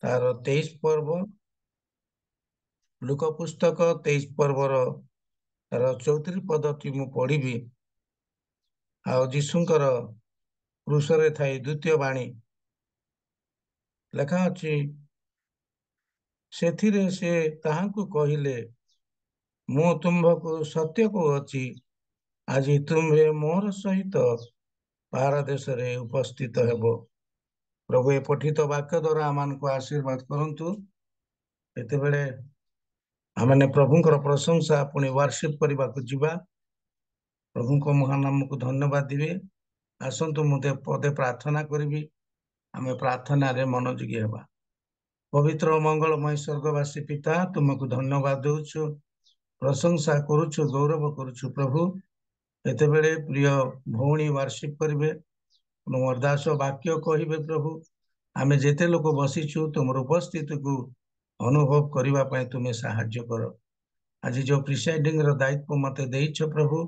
तार 23 पर्व लुक पुस्तक 23 पर्वर तार 34 पदटी मु पढ़ी आ जीशुंकर क्रूसरे थाई द्वितीय बाणी लेखा अच्छी सेथिरे से ताहांकु कहिले मु तुम्भको सत्य को अछि आज तुम्हे मोर सहित पार देश रे उपस्थित हेबो। प्रभु ए पठित वाक्य द्वारा आमान को आशीर्वाद करंतु। एते बेले आमने प्रभुंकर प्रशंसा पुणी वर्शिप करबा को जिबा। प्रभु को महान नाम को धन्यवाद दिबे। आसंतु मुते पदे प्रार्थना करिबी। आमे प्रार्थना रे मनोयोगी हेबा। पवित्र मंगलमय स्वर्गवासी पिता तुमको धन्यवाद देउछु, प्रशंसा करुछु, गौरव करुछु प्रभु। एते बेले प्रिय भौणी वर्शिप करिवे, मोर दास वाक्य कहिबे प्रभु। आमे जेते लोक बसिछु तुमर उपस्थिति को अनुभव करिवा पय तुमे सहाय्य करो। आज जो प्रिसाइडिंग रो दायित्व मते देइछ प्रभु,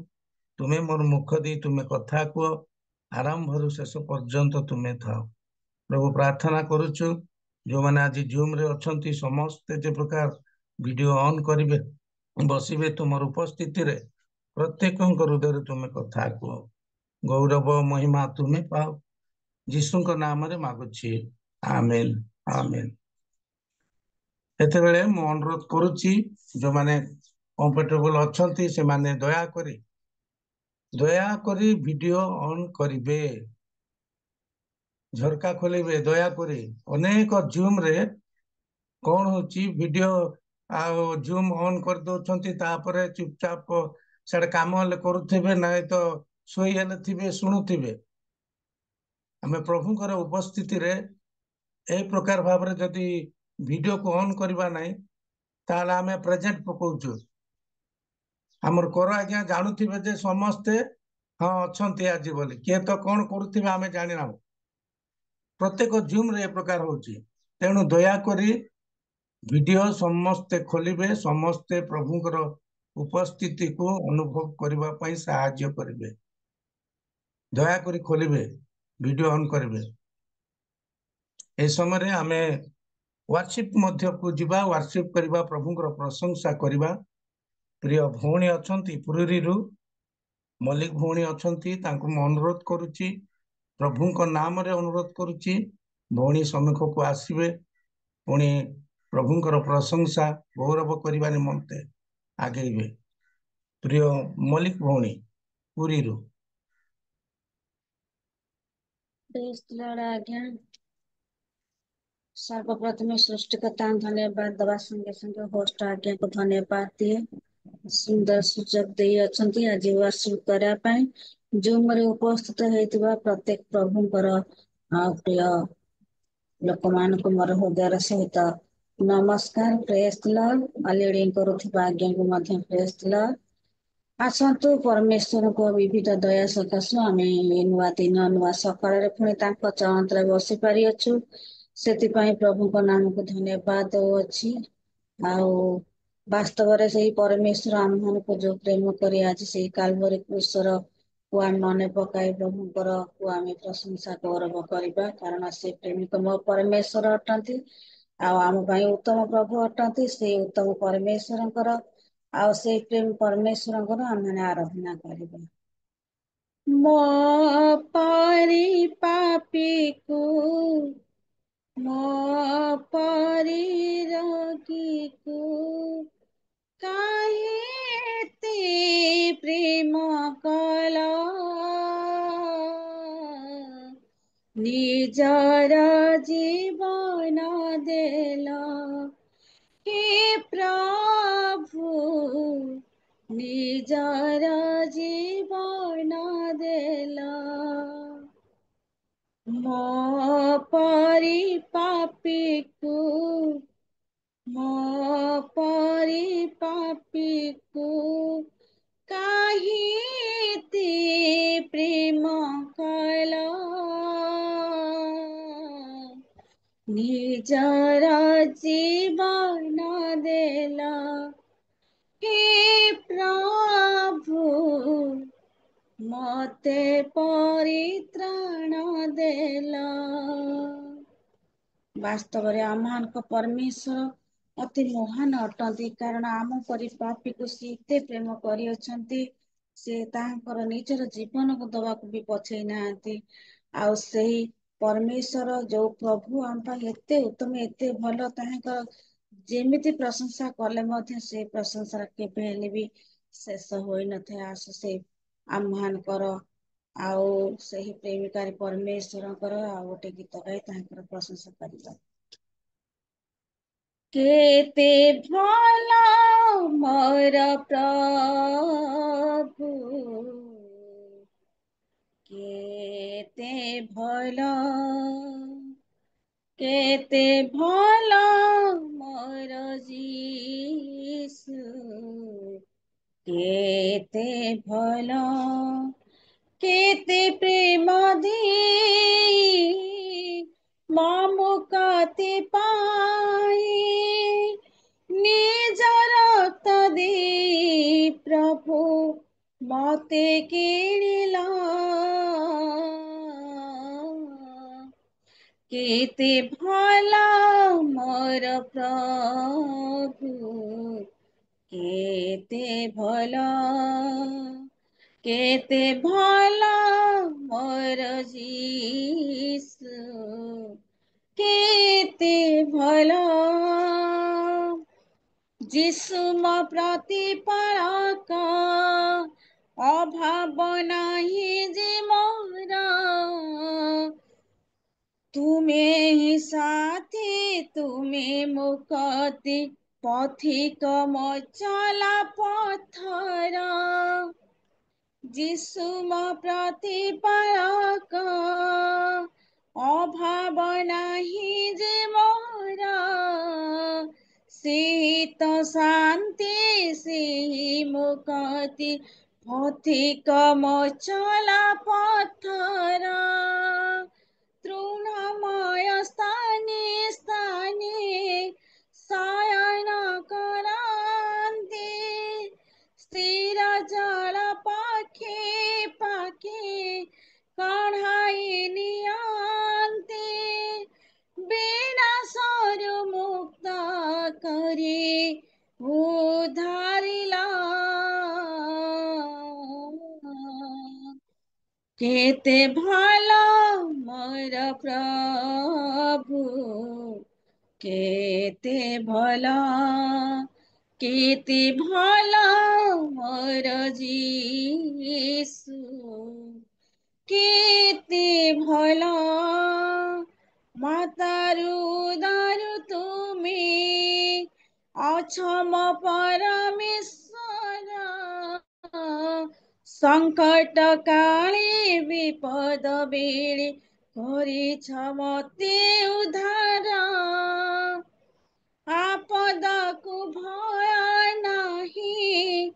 तुमे मोर मुख दी तुमे कथा को आरंभ रु शेष पर्यंत तुमे थाओ प्रभु। प्रार्थना करुछु जो माने आज जूम रे अछंती समस्त जे प्रकार वीडियो ऑन करिवे बसिबे तुमर उपस्थिति रे प्रत्येक हृदय तुमे कथा को गौरव महिमा तुमे पाओ। जीसु को नाम रे मागुछि, आमेन आमेन। एते बेले मु अनुरोध करुछि जो माने कंफर्टेबल अछंती से माने दया करी वीडियो ऑन करिवे, झरका खोलिबे दया करी। अनेक जूम रे कौन होची वीडियो आ जूम ऑन कर दोछंती तापरे चुपचाप सेड काम करुथिबे नै तो सोई हेले थिबे सुनुथिबे। आमे प्रभुकर उपस्थिति रे ए प्रकार भाबरे जदि वीडियो को ऑन करबा नै ताले आमे प्रेजेंट पकोचु। हमर कर आज्ञा जानुथिबे जे समस्ते हाँ अछंती आज बोली के तो कौन करुथिबे आमे जानि ना। प्रत्येक जूम रे ए प्रकार होची, तेणु दया करी वीडियो समस्ते खोलिबे, समस्ते प्रभुकर उपस्थिति को अनुभव करबा पई सहाय्य करिवे। दया करी खोलिबे, वीडियो ऑन करिवे। ए समय रे आमे वर्शिप मध्य को जिबा, वर्शिप करबा, प्रभुकर प्रशंसा करबा। प्रिय भौणी अछंती पुरीरी रु मलिक भौणी अछंती, तांको म अनुरोध करूची, प्रभुଙ୍କ नाम रे अनुरोध करूची भौणी सम्मुख को आसीबे, पुणी प्रभुଙ୍କର प्रशंसा गौरव करबा निमंते आगेइबे। प्रिय मलिक भौणी पुरीरू। आज्ञा सर्वप्रथम सृष्टिकर्ता धन्यवाद दवा संगे संगे होस्ट आज्ञा को धन्यवाद दिए। सुंदर सुजोग दे अछंती आज वर्शिप करा पई जूम रे उपस्थित हेतिबा प्रत्येक प्रभुଙ୍କର प्रिय लोक मान को मोर हृदय सहित नमस्कार। Praise the Lord. लीडिंग करूथिबा आज्ञा को मध्य प्रेज द लॉर्ड। आसंतु परमेश्वर को विविध दया सकाशु आमे नुआ दिन नुआ सकाळ पुणी तांको चरणरे बसी पारि अछु। सेतिपाई प्रभु को नाम को धन्यवाद अछि। आउ वास्तव रे सेही परमेश्वर आम को जो प्रेम करी आज सेही कालवरी क्रूसर को आम मने पकाई प्रभुଙ୍କର को आमे प्रशंसा गौरव करिबा, कारण से प्रेमिक मो परमेश्वर अटंती। आउ आम पई उत्तम प्रभु अटंती। से उत्तम परमेश्वरଙ୍କର आउ से प्रेम परमेश्वरଙ୍କର आमे आराधना करिबा। मो परि पापी को मो परि रोगी को काहे ते प्रेम कला निजर जीवन देला हे प्रभु निजर जीवन देला। मो परि पापी को मो परि पापी को काहे ते प्रेम कला निजर जीवन देला हे प्रभु मते परित्राण देला। ବାସ୍ତବରେ ଆମମାନଙ୍କ ପରମେଶ୍ୱର ଅତି ମହାନ ଅଟନ୍ତି, କାରଣ ଆମ ପରି ପାପୀକୁ ସେ ଏତେ ପ୍ରେମ କରିଅଛନ୍ତି, ସେ ତାହାଙ୍କର ନିଜର ଜୀବନକୁ ଦବାକୁ ବି ପଛେଇ ନାହାନ୍ତି। ଆଉ ସେହି ପରମେଶ୍ୱର ଯୋଉ ପ୍ରଭୁ ଆମ ପାଇଁ ଏତେ ଉତ୍ତମ, ଏତେ ଭଲ, ତାହାଙ୍କର ଯେମିତି ପ୍ରଶଂସା କଲେ ମଧ୍ୟ ସେ ପ୍ରଶଂସାର କେବେ ହେଲେ ବି ଶେଷ ହୋଇନଥାଏ। ଆସୁ ସେ ଆମମାନଙ୍କର ଆଉ ସେହି ପ୍ରେମିକାରୀ ପରମେଶ୍ୱରଙ୍କର ଆଉ ଗୋଟେ ଗୀତ ଗାଇ ତାଙ୍କର ପ୍ରଶଂସା କରିବା। କେତେ ଭଲ ମୋର ପ୍ରଭୁ, କେତେ ଭଲ, କେତେ ଭଲ ମୋର ଯୀଶୁ, କେତେ ଭଲ, କେତେ ପ୍ରେମ ଦେଇ ମମୁକାତି ପାଇ ନିଜ ରକ୍ତ ଦେଇ ପ୍ରଭୁ ମତେ କିଣିଲା। କେତେ ଭଲ ମୋର ପ୍ରଭୁ, କେତେ ଭଲ, କେତେ ଭଲ ମୋର ଯୀଶୁ, କେତେ ଭଲ। ଯୀଶୁ ମୋ ପ୍ରତିପାଳକ, ଅଭାବ ନାହିଁ ଯେ ମୋର, ତୁମେ ହିଁ ସାଥୀ, ତୁମେ ମୁକ୍ତି ପଥିକ ମୋ ଚଲା ପଥର। ଯୀଶୁ ମୋ ପ୍ରତିପାଳକ, ଅଭାବ ନାହିଁ ଯେ ମୋର, ସେହି ତ ଶାନ୍ତି, ସେହି ମୁକ୍ତି ପଥିକ ମୋ ଚଲା ପଥର। ତୃଣମୟ ସ୍ଥାନେ ସ୍ଥାନେ ଶୟନ କରାନ୍ତି, ସ୍ଥିର ଜଳ ପାଖେ ପାଖେ କଢ଼ାଇ ନିଅନ୍ତି, ବିନାଶରୁ ମୁକ୍ତ କରି ଉଦ୍ଧାରିଲା। କେତେ ଭଲ ମୋର ପ୍ରଭୁ, କେତେ ଭଲ, କେତେ ଭଲ ମୋର ଯୀଶୁ, କେତେ ଭଲ। ମାତାରୁ ଦାରୁ ତୁମେ ଅଛ ମୋ ପରମେଶ୍ୱର, ସଂକଟ କାଳେ ବିପଦ ବେଳେ କରିଛ ମତେ ଉଦ୍ଧାର। ଆପଦକୁ ଭୟ ନାହିଁ,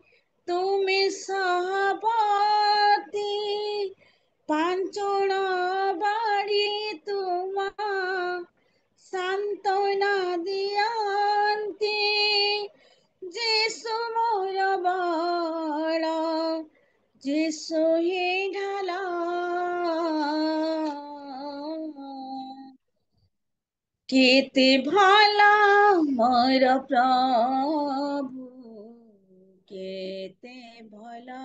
ତୁମେ ସହବର୍ତ୍ତୀ, ପାଞ୍ଚଣ ବାଡ଼ି ତୁମ ସାନ୍ତ୍ୱନା ଦିଅନ୍ତି, ଯୀଶୁ ମୋର ବଳ, ଯୀଶୁ ହିଁ ଢାଲ। କେତେ ଭଲ ମୋର ପ୍ରଭୁ, କେତେ ଭଲ,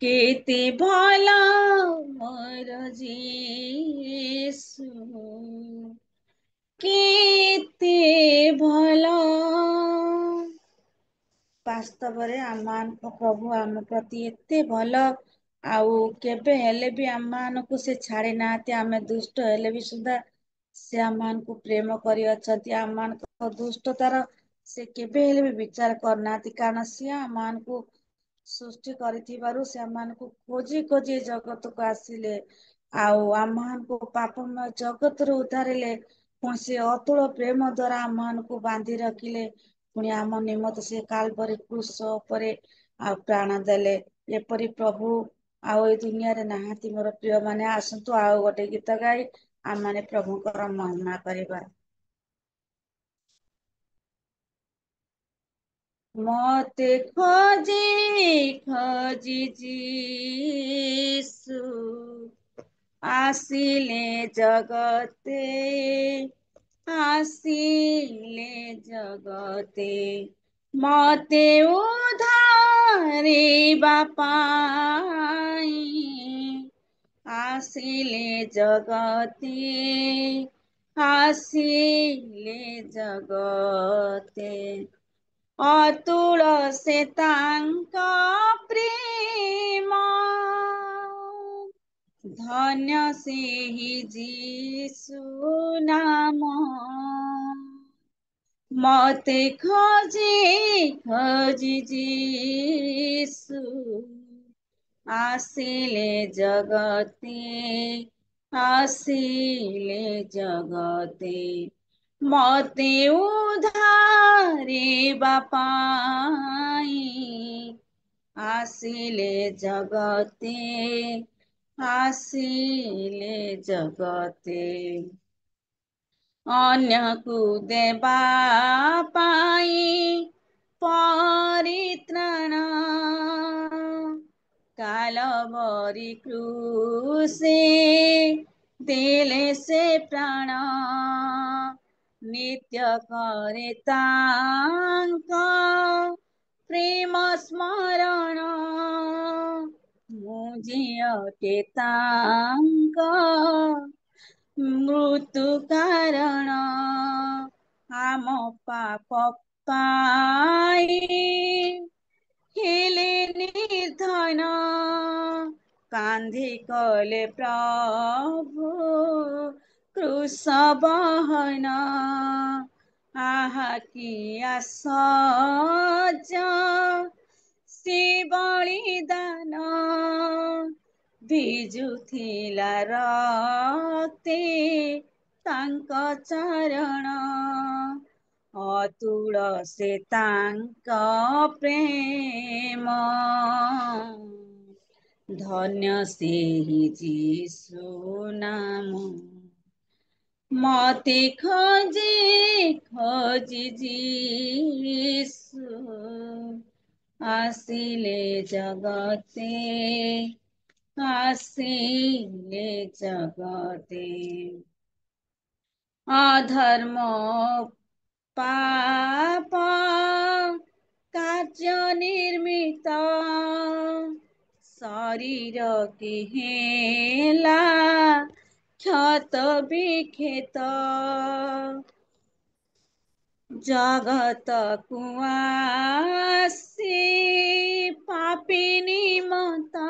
କେତେ ଭଲ ମୋର ଯୀଶୁ, କେତେ ଭଲ। ବାସ୍ତବରେ ଆମମାନଙ୍କ ପ୍ରଭୁ ଆମ ପ୍ରତି ଏତେ ଭଲ, ଆଉ କେବେ ହେଲେ ବି ଆମମାନଙ୍କୁ ସେ ଛାଡି ନାହାନ୍ତି। ଆମେ ଦୁଷ୍ଟ ହେଲେ ବି ସୁଦ୍ଧା ସେ ଆମମାନଙ୍କୁ ପ୍ରେମ କରିଅଛନ୍ତି। ଆମମାନଙ୍କ ଦୁଷ୍ଟତାର ସେ କେବେ ହେଲେ ବି ବିଚାର କରିନାହାନ୍ତି, କାରଣ ସିଏ ଆମମାନଙ୍କୁ ସୃଷ୍ଟି କରିଥିବାରୁ ସେମାନଙ୍କୁ ଖୋଜି ଖୋଜି ଏ ଜଗତକୁ ଆସିଲେ, ଆଉ ଆମମାନଙ୍କୁ ପାପମୟ ଜଗତରୁ ଉଦ୍ଧାରିଲେ, ପୁଣି ସେ ଅତୁଳ ପ୍ରେମ ଦ୍ଵାରା ଆମମାନଙ୍କୁ ବାନ୍ଧି ରଖିଲେ, ପୁଣି ଆମ ନିମନ୍ତେ ସେ କାଲବରୀ କ୍ରୁଶ ଉପରେ ଆଉ ପ୍ରାଣ ଦେଲେ। ଏପରି ପ୍ରଭୁ ଆଉ ଏଇ ଦୁନିଆରେ ନାହାନ୍ତି। ମୋର ପ୍ରିୟ ମାନେ, ଆସନ୍ତୁ ଆଉ ଗୋଟେ ଗୀତ ଗାଇ ଆମମାନେ ପ୍ରଭୁଙ୍କର ମହିମା କରିବା। ମତେ ଖୋଜି ଖୋଜି ଯୀଶୁ ଆସିଲେ ଜଗତେ ଆସିଲେ ଜଗତେ ମତେ ଉଦ୍ଧାରିବା ପାଇଁ ଆସିଲେ ଜଗତେ ଆସିଲେ ଜଗତେ ଅତୁଳ ସେ ତାଙ୍କ ପ୍ରେମ ଧନ୍ୟ ସେହି ଯୀଶୁ ନାମ ମତେ ଖୋଜି ଖୋଜି ଯୀଶୁ ଆସିଲେ ଜଗତେ ଆସିଲେ ଜଗତେ ମତେ ଉଦ୍ଧାରିବା ପାଇଁ ଆସିଲେ ଜଗତେ ଆସିଲେ ଜଗତେ ଅନ୍ୟକୁ ଦେବା ପାଇଁ ପରିତ୍ରାଣ କାଲବରି କ୍ରୁଶେ ଦେଲେ ସେ ପ୍ରାଣ ନିତ୍ୟ କରେ ତାଙ୍କ ପ୍ରେମ ସ୍ମରଣ ମୁଁ ଝିଅଟେ ତାଙ୍କ ମୃତ୍ୟୁ କାରଣ ଆମ ପାପ ପାଇଁ ହେଲେ ନିର୍ଧନ କାନ୍ଧି କଲେ ପ୍ରଭୁ କୃଷ ବହନ ଆହା କି ଆଶ୍ଚର୍ଯ୍ୟ ସେ ବଳିଦାନ ଭିଜୁଥିଲା ରକ୍ତେ ତାଙ୍କ ଚରଣ ଅତୁଳ ସେ ତାଙ୍କ ପ୍ରେମ ଧନ୍ୟ ସେହି ଯୀଶୁ ନାମ ମତେ ଖୋଜି ଖୋଜି ଯୀଶୁ ଆସିଲେ ଜଗତେ ଆସିଲେ ଜଗତେ ଅଧର୍ମ ପାପ କାର୍ଯ୍ୟ ନିର୍ମିତ ଶରୀର କି ହେଲା କ୍ଷତ ବିକ୍ଷତ ଜଗତକୁ ଆସି ପାପୀ ନିମନ୍ତ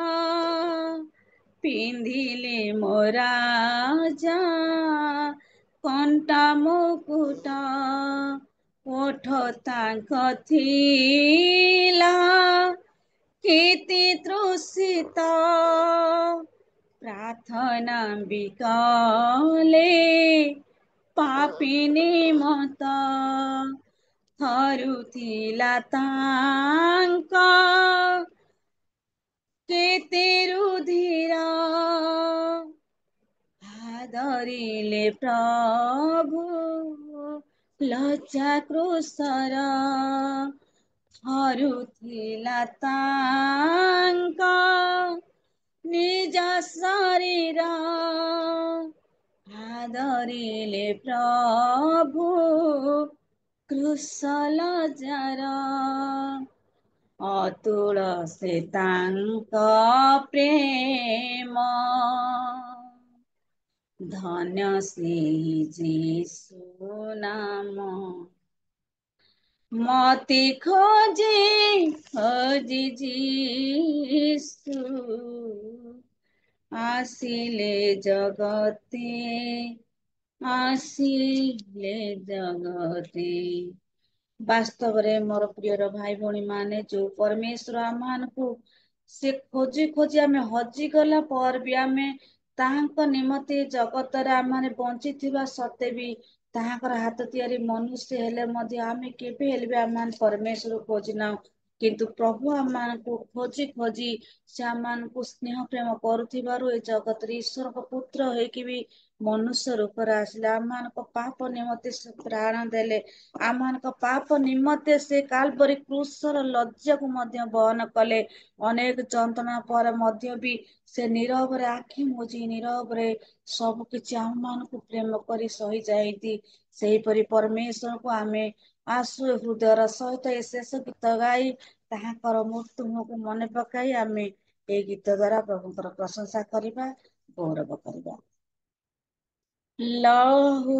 ପିନ୍ଧିଲେ ମୋ ରାଜା କଣ୍ଟା ମୁକୁଟ ଓଠ ତାଙ୍କ ଥିଲା କେତେ ତୃଷିତ ପ୍ରାର୍ଥନା ବି କଲେ ପାପୀ ନିମନ୍ତ ଥରୁଥିଲା ତାଙ୍କ କେତେ ରୁଧିର ଧରିଲେ ପ୍ରଭୁ ଲଜ୍ଜା କୃଷର ଥରୁଥିଲା ତାଙ୍କ ନିଜ ଶରୀର ଧରିଲେ ପ୍ରଭୁ କୃଷ ଲଜାର ଅତୁଳ ସେ ତାଙ୍କ ପ୍ରେମ ଧନ୍ୟ ସେହି ଯୀଶୁ ନାମ ମତେ ଖୋଜି ଖୋଜି ଯୀଶୁ ଆସିଲେ ଜଗତେ ଆସିଲେ ଜଗତେ ବାସ୍ତବରେ ମୋର ପ୍ରିୟର ଭାଇ ଭଉଣୀ ମାନେ ଯୋଉ ପରମେଶ୍ୱର ଆମମାନଙ୍କୁ ସେ ଖୋଜି ଖୋଜି ଆମେ ହଜିଗଲା ପରେ ବି ଆମେ ତାହାଙ୍କ ନିମନ୍ତେ ଜଗତରେ ଆମେ ବଞ୍ଚିଥିବା ସତ୍ତ୍ୱେ ବି ତାହାଙ୍କର ହାତ ତିଆରି ମନୁଷ୍ୟ ହେଲେ ମଧ୍ୟ ଆମେ କେବେ ହେଲେ ବି ଆମେ ପରମେଶ୍ୱର ଖୋଜି ନାହୁଁ କିନ୍ତୁ ପ୍ରଭୁ ଆମମାନଙ୍କୁ ଖୋଜି ଖୋଜି ସେ ଆମମାନଙ୍କୁ ସ୍ନେହ ପ୍ରେମ କରୁଥିବାରୁ ଏ ଜଗତରେ ଈଶ୍ୱରଙ୍କ ପୁତ୍ର ହେଇକି ବି ମନୁଷ୍ୟ ରୂପରେ ଆସିଲେ, ଆମମାନଙ୍କ ପାପ ନିମନ୍ତେ ସେ ପ୍ରାଣ ଦେଲେ, ଆମମାନଙ୍କ ପାପ ନିମନ୍ତେ ସେ କାଲବରୀ କ୍ରୁଶର ଲଜ୍ଜାକୁ ମଧ୍ୟ ବହନ କଲେ। ଅନେକ ଯନ୍ତ୍ରଣା ପରେ ମଧ୍ୟ ବି ସେ ନୀରବରେ ଆଖି ମୁଜି ନୀରବରେ ସବୁ କିଛି ଆମମାନଙ୍କୁ ପ୍ରେମ କରି ସହିଯାଆନ୍ତି। ସେହିପରି ପରମେଶ୍ୱରକୁ ଆମେ ଆସୁ ହୃଦୟର ସହିତ ଏ ଶେଷ ଗୀତ ଗାଇ ତାହାଙ୍କର ମୃତ୍ୟୁ ମୁହଁକୁ ମନେ ପକାଇ ଆମେ ଏଇ ଗୀତ ଦ୍ୱାରା ପ୍ରଭୁଙ୍କର ପ୍ରଶଂସା କରିବା, ଗୌରବ କରିବା। ଲହୁ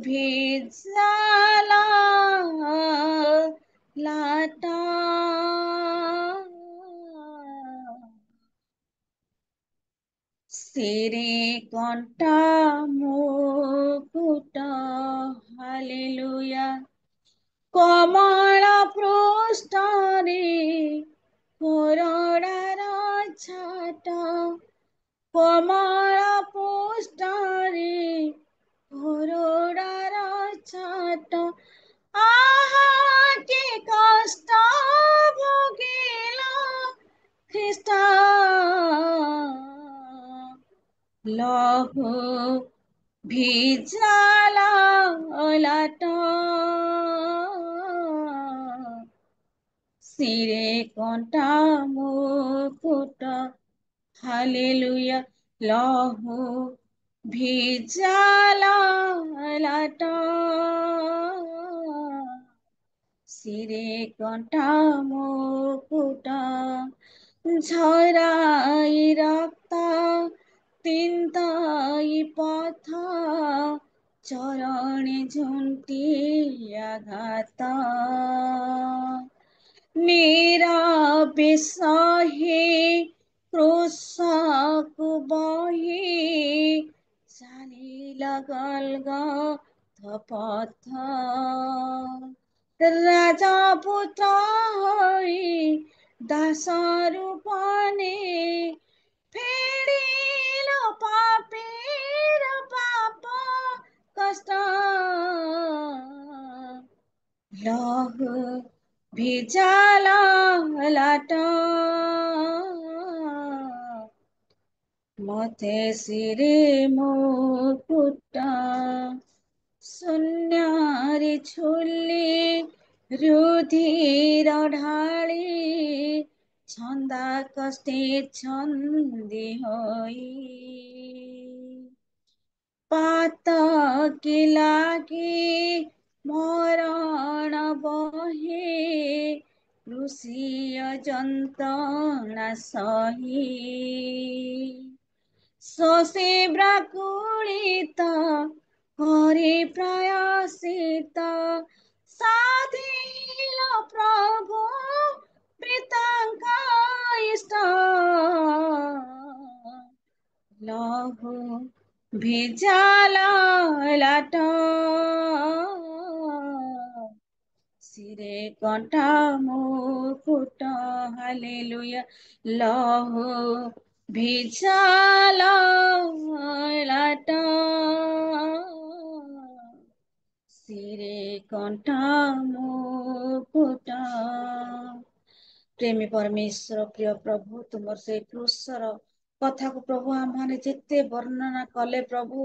ଭିଜାଲା ଲାଟ ସିରି କଣ୍ଟା ମୁକୁଟ, ହାଲେଲୁୟା। କମଳ ପୃଷ୍ଠରେ କୋରଡ଼ାର ଛାଟ, କମଳ ପୃଷ୍ଠରେ କୋରଡ଼ାର ଛାଟ, ଆହା କି କଷ୍ଟ ଭୋଗିଲା ଖ୍ରୀଷ୍ଟ, ଲହୁ ଭିଜାଲା ଲାଟ ସିରେ କଣ୍ଟା ମୁକୁଟ, ହାଲେଲୁୟା। ଲହୁ ଭିଜାଲା ଲାଟ ସିରେ କଣ୍ଟା ମୁକୁଟ, ଝରାଇ ରକ୍ତ ତିନ୍ତାଇ ପଥ, ଚରଣେ ଝୁଣ୍ଟି ଆଘାତ, নীরবে সহে ক্রুশକୁ বহি ଚାଲିଲା ଗଲଗଥା ପଥ, ରାଜପୁତ୍ର ହୋଇ ଦାସ ରୂପ ନେଇ ଫେରିଲ ପାପୀର ପାପ କଷ୍ଟ, ଲହୁ ଭିଜାଲା ଲାଟ ମତେ ସିରେ ମୁକୁଟ, ଶୂନ୍ୟରେ ଝୁଲି ରୁଧିର ଢାଳି, ଛନ୍ଦା କଷ୍ଟେ ଛନ୍ଦି ହୋଇ, ପାତକି ଲାଗି ମରଣ ବହେ, ଋଷିୟ ଯନ୍ତ୍ରଣା ସହି, ଶୋଷି ବ୍ୟାକୁଳିତ କରି ପ୍ରାୟଶ୍ଚିତ, ସାଧିଲ ପ୍ରଭୁ ପିତାଙ୍କ ଇଷ୍ଟ, ଲହୁ ଭିଜାଲା ଲାଟ ସିରେ କଣ୍ଟା ମୁକୁଟ, ହାଲେଲୁୟା। ଲହୁ ଭିଜାଲା ଲାଟ ସିରେ କଣ୍ଟା ମୁକୁଟ। ପ୍ରେମୀ ପରମେଶ୍ୱର, ପ୍ରିୟ ପ୍ରଭୁ, ତୁମର ସେଇ କ୍ରୁଶର କଥାକୁ ପ୍ରଭୁ ଆମମାନେ ଯେତେ ବର୍ଣ୍ଣନା କଲେ ପ୍ରଭୁ,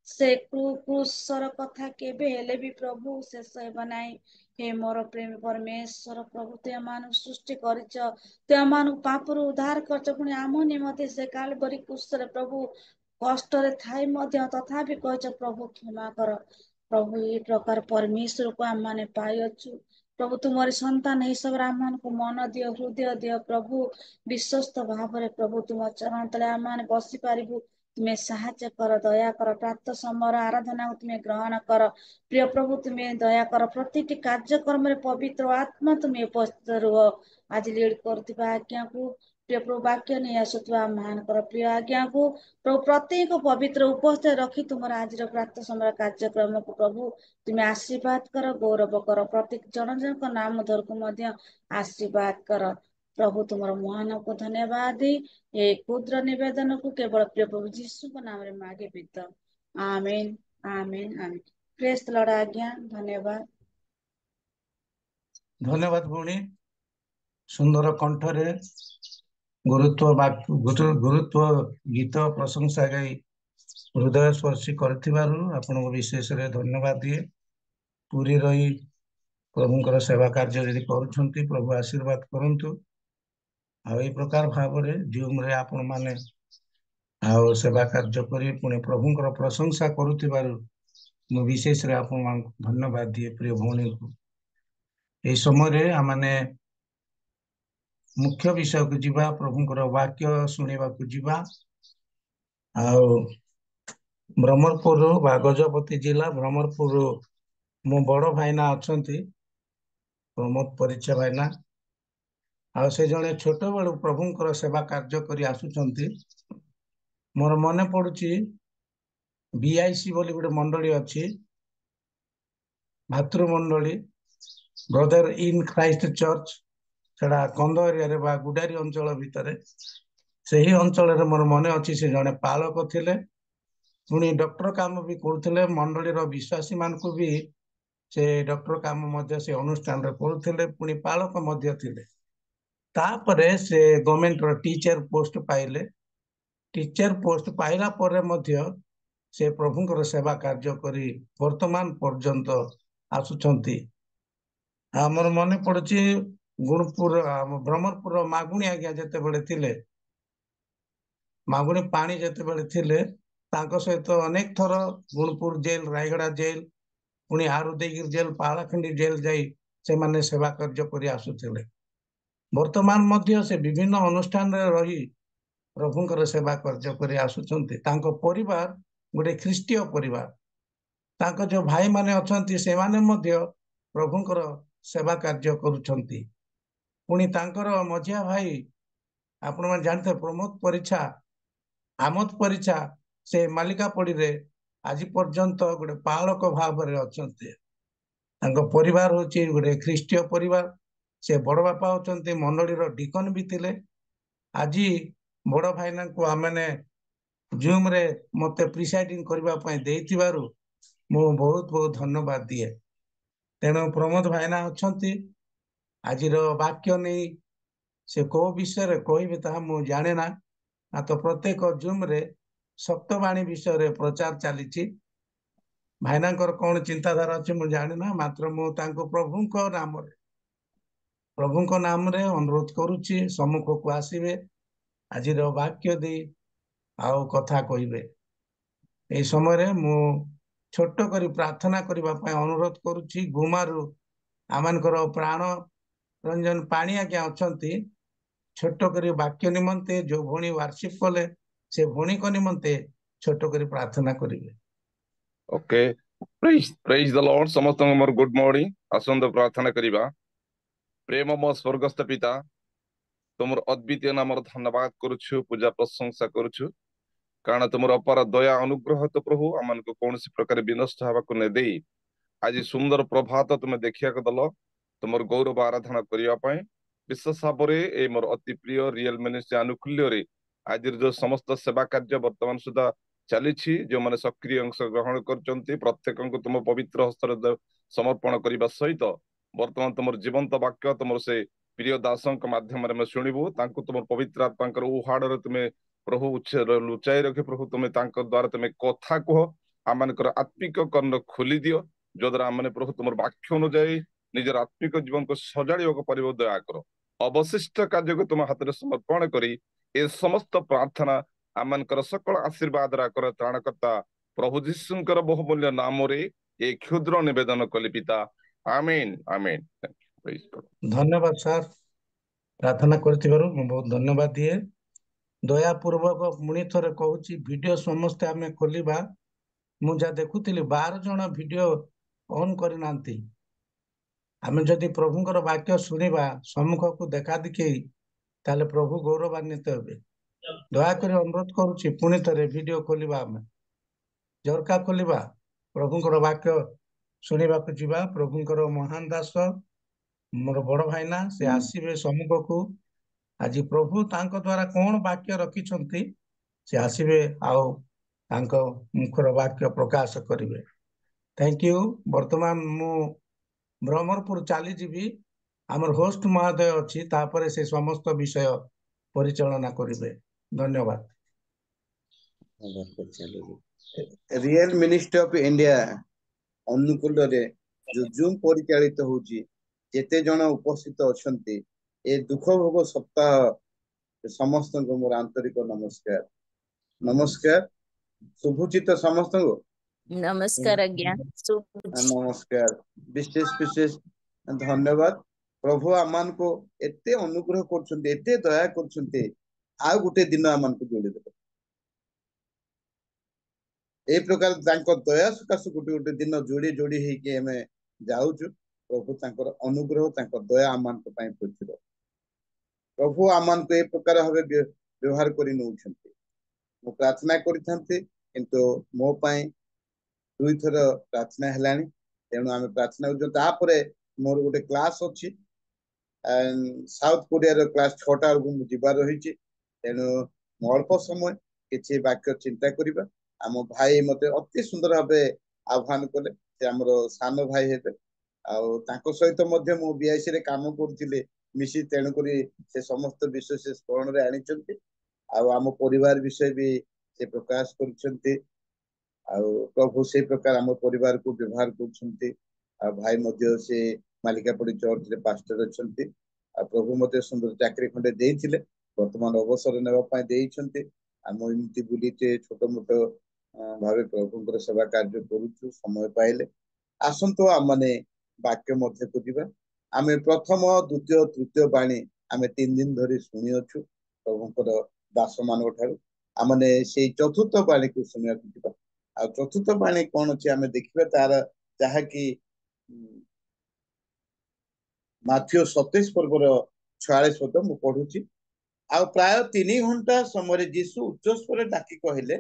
ସେ କ୍ରୁଶର କଥା କେବେ ହେଲେ ବି ପ୍ରଭୁ ଶେଷ ହେବ ନାହିଁ। ହେ ମୋର ପ୍ରେମୀ ପରମେଶ୍ୱର ପ୍ରଭୁ, ତୁ ଏମାନଙ୍କୁ ସୃଷ୍ଟି କରିଛ, ତୁ ଏମାନଙ୍କୁ ପାପରୁ ଉଦ୍ଧାର କରିଛ, ପୁଣି ଆମ ନିମନ୍ତେ ସେ କାଲବରୀ କ୍ରୁଶରେ ପ୍ରଭୁ କଷ୍ଟରେ ଥାଇ ମଧ୍ୟ ତଥାପି କହିଛ ପ୍ରଭୁ କ୍ଷମା କର। ପ୍ରଭୁ ଏଇ ପ୍ରକାର ପରମେଶ୍ୱରକୁ ଆମମାନେ ପାଇଅଛୁ। ପ୍ରଭୁ ତୁମରି ସନ୍ତାନ ହିସାବରେ ଆମମାନଙ୍କୁ ମନ ଦିଅ, ହୃଦୟ ଦିଅ ପ୍ରଭୁ, ବିଶ୍ୱସ୍ତ ଭାବରେ ପ୍ରଭୁ ତୁମ ଚରଣ ତଳେ ଆମମାନେ ବସି ପାରିବୁ। ତୁମେ ସାହାଯ୍ୟ କର, ଦୟା କର, ପ୍ରାପ୍ତ ସମୟର ଆରାଧନାକୁ ତୁମେ ଗ୍ରହଣ କର। ପ୍ରିୟ ପ୍ରଭୁ, ତୁମେ ଦୟା କର, ପ୍ରତିଟି କାର୍ଯ୍ୟକ୍ରମରେ ପବିତ୍ର ଆତ୍ମା ତୁମେ ଉପସ୍ଥିତ ରୁହ। ଆଜି ଲିଡ୍ କରୁଥିବା ଆଜ୍ଞାକୁ, ପ୍ରିୟ ପ୍ରଭୁ, ବାକ୍ୟ ନେଇ ଆସୁଥିବା ଆମମାନଙ୍କର ପ୍ରିୟ ଆଜ୍ଞାକୁ ପ୍ରଭୁ ପ୍ରତ୍ୟେକ ପବିତ୍ର ଉପସ୍ଥିତ ରଖି ତୁମର ଆଜିର ପ୍ରାପ୍ତ ସମୟ କାର୍ଯ୍ୟକ୍ରମକୁ ପ୍ରଭୁ ତୁମେ ଆଶୀର୍ବାଦ କର, ଗୌରବ କର, ପ୍ରତ୍ୟେକ ଜଣ ଜଣଙ୍କ ନାମ ଧରକୁ ମଧ୍ୟ ଆଶୀର୍ବାଦ କର। ପ୍ରଭୁ ତୁମର ମହାନକୁ ଧନ୍ୟବାଦ ଦେଇ ଏ କ୍ଷୁଦ୍ର ନିବେଦନକୁ କେବଳ ପ୍ରିୟ ପ୍ରଭୁ ଯୀଶୁଙ୍କ ନାମରେ ମାଗେ ପିତ, ଆମେନ୍, ଆମେନ୍, ଆମେନ୍। ପ୍ରେଜ୍ ଦ ଲର୍ଡ ଆଜ୍ଞା, ଧନ୍ୟବାଦ। ଧନ୍ୟବାଦ ଭଉଣୀ, ସୁନ୍ଦର କଣ୍ଠରେ ଗୁରୁତ୍ୱ ଗୀତ ପ୍ରଶଂସା ଗାଇ हृदय स्पर्शी आपको विशेष धन्यवाद दिए। पूरी रही प्रभुंकर सेवा कार्य यदि करुछंती प्रभु आशीर्वाद करंतु। आई प्रकार भाव जूम रे आपण माने आउ सेवा कार्य करी पुणे प्रभुंकर प्रशंसा करुथिबारु मु विशेष रे आपण धन्यवाद दिए प्रिय भौणी को। ए समय आमने मुख्य विषय को जीवा प्रभुंकर वाक्य सुनिबा को जीवा। आउ ब्रह्मपुर गजपति जिला ब्रह्मपुर मो बड़ भाईना अछंती प्रमोद परिचय भाईना। आ से जने छोट बेलू प्रभुंकर सेवा कार्य करी आसुचंती। मोर मने पड़ुची बीआईसी बोली गोटे मंडली अच्छी भातृमंडली ब्रदर इन क्राइस्ट चर्च सेटा कंद एरिया बा गुडारी अंचल भितर से ही अंचल मोर मने अच्छी से जने पालक थिले पुणी डॉक्टर काम भी करुले मंडली विश्वासी मान को भी से डॉक्टर काम मध्य से अनुष्ठान रे करुले पुणी पालक मध्य थिले। तापरे से गवर्नमेंट रो टीचर पोस्ट पाइले। टीचर पोस्ट पाइला परे मध्य से प्रभुंकर सेवा कार्य करी वर्तमान पर्यंत आसुचंती। हमर मने पड़ुची गुणपुर ब्रह्मपुर मागुणी आज्ञा जेते बेले थिले मागुणी पानी जेते बेले थिले तांको सहित अनेक थर गुणपुर जेल रायगड़ा जेल पुणी आरुदेगिर जेल पालाखंडी जेल जाई से माने सेवा कार्य करी आसुथिले। वर्तमान मध्य से विभिन्न अनुष्ठान रे रही प्रभुंकर सेवा कार्य करी आसुचंती। तांको परिवार गोटे ख्रीष्टीय परिवार तांको जो भाई माने अछंती से माने मध्य प्रभुंकर सेवा कार्य करुछंती। पुणी तांकर मझिया भाई आपण माने जानते प्रमोद परिछा आमोद परिछा से मालिका पड़ी रे आज पर्यंत गोटे पालक भाव रे अछंती। तांको परिवार होची गोटे ख्रीष्टीय परिवार। से बड़ बापा होचंती मंडली रो डिकन भी थिले। आज बड़ भाईना को आमने जूम रे मते प्रिसाइडिंग करबा पई देइथिबारु मु बहुत बहुत धन्यवाद दिए। तेणु प्रमोद भाईना अछंती आज वाक्य नहीं से को विषय रे कहबे ता मु जाने ना तो प्रत्येक जूम रे सप्तवाणी विषय रे प्रचार चलीची। भाईनांकर कौन चिंताधारा अच्छे मु जाने ना मात्र मु तांको प्रभुंको नाम रे अनुरोध करुची सम्मुख को आसीबे आज वाक्य दे आउ कथा कहिबे। ए समय रे मु छोट करी प्रार्थना करबा पय अनुरोध करुची गुमारु आमानकर प्राण रंजन पाणी आज्ञा अछंती छोट करी वाक्य निमंते जो भणी वार्षिप कले से भणी को निमंते छोट करी प्रार्थना करिवे। Okay praise the Lord. समस्त मोर गुड मॉर्निंग आसंद प्रार्थना करिबा। प्रेम मो स्वर्गस्थ पिता तुमर अद्वितीय नामर धन्यवाद करुछु पूजा प्रशंसा करुछु कारण तुमर अपार दया अनुग्रह तो प्रभु आमन को कौन सी प्रकार विनष्ट हवा को ने देई आज सुंदर प्रभात तुम्हें देखिया को दल तुमर गौरव आराधना करिया पय विशेष भाव ए मोर अति प्रिय रियल मिनिस्ट्री आनुकूल्य रे आज जो समस्त सेवा कार्य वर्तमान सुधा चली जो माने सक्रिय अंश ग्रहण करचंती प्रत्येक को तुम पवित्र हस्त समर्पण करने सहित वर्तमान तुम जीवंत वाक्य तुम से प्रिय दासों माध्यम शुणु तांको तुम पवित्र आत्मा उहाड़ तुम्हें प्रभु लुचाई रखे प्रभु तुम्हें द्वारा तुम्हें कथा कह आम आत्मिक कर्ण खोली दियो जो द्वारा आम प्रभु तुम वाक्य अनुजाई निजर आत्मिक जीवन को सजाड़ पर दया कर अवशिष्ट कार्य को तुम हाथ में समर्पण करी ए समस्त प्रार्थना आमनकर सकल आशीर्वाद राकर त्राणकर्ता प्रभु जीशुंकर बहुमूल्य नाम रे ए क्षुद्र निवेदन कली पिता आमेन आमेन। धन्यवाद सर प्रार्थना करथिबारु बहुत धन्यवाद दिए। दया पूर्वक मुनि थरे कहूची वीडियो समस्त आमे खोलिबा मु जा देखुथिली 12 जण वीडियो ऑन करि नांती। आमे जदि प्रभुंकर वाक्य सुनिबा सम्मुख को देखा दिखे ताले प्रभु गौरवान्वित हेबे। दया करी अनुरोध करुची पुनि थरे वीडियो खोलिबा आमे झरका खोलिबा प्रभुंकर वाक्य सुनिबा को जीवा। प्रभुंकर महान दास मोर बड़ भाईना से आसीबे सम्मुख को आज प्रभु तांको द्वारा कौन वाक्य रखिछंती से आसीबे आउ तांको मुखर वाक्य प्रकाश करिवे। Thank you. वर्तमान मु ब्रह्मपुर चली जीवी आमर होस्ट महोदय अच्छी तापरे से समस्त विषय परिचालना करिवे। धन्यवाद। रियल मिनिस्ट्री ऑफ इंडिया अनुकूल रे जो जूम परिचालित होची जेते जण उपस्थित अछंती ए दुख भोग सप्ताह समस्त को मोर आंतरिक नमस्कार। नमस्कार शुभचित समस्त को नमस्कार आज्ञा शुभुची नमस्कार विशेष विशेष धन्यवाद। प्रभु आमान को एते अनुग्रह करछन्ते एते दया करछन्ते आ गुटे दिन आमान को जोड़ी देबे ए प्रकार तांको दया सकाश गुटे गुटे दिन जोड़ी जोड़ी हे के हमें जाउछु। प्रभु तांकर अनुग्रह तांकर दया आमान को पई प्रचुर। प्रभु आमान को ए प्रकार हवे व्यवहार करि नउछन्ते मो प्रार्थना करिथान्ते किंतु मो पई दुई थर प्रार्थना हेलानी तेणु आम प्रार्थना कर तापर मोर गोटे क्लास अच्छी साउथ कोरिया क्लास 6टा बेलू जीवार रही तेणु अल्प समय किसी वाक्य चिंता करवा। आम भाई मते अति सुंदर भाव आह्वान कले से आमर सान भाई हेबे आउ सहित मो बीआईसी रे काम करथिले मिसी तेणुक से समस्त विषय से स्मरण रे आनी आम परिवार विषय भी से प्रकाश कर प्रभु से प्रकार आम परिवार को व्यवहार कर भाई मध्य से मालिकापड़ी चर्च रे पास्टर अच्छे प्रभु मते सुंदर चाकरी खंडे देइथिले वर्तमान अवसर नेबा देइछन्ते आम एमती बुलीटे छोट मोट भावे प्रभुंकर सेवा कार्य करूछु समय पाइले आसंतो आमने वाक्य मध्य को दिबा आमे प्रथम द्वितीय तृतीय बाणी आमे 3 दिन धरि सुनि अछु प्रभुंकर दास मानव ठारू आमने से चतुर्थ बाणी को सुनिया दिबा आ चतुर्थ बाणी कोन अछि आमे देखिबा तार जहा कि माथ्यू 27 पर्वर 46 पद मु पढुची आ प्राय 3 घंटा समय जीसु उच्च स्वर डाकी कहले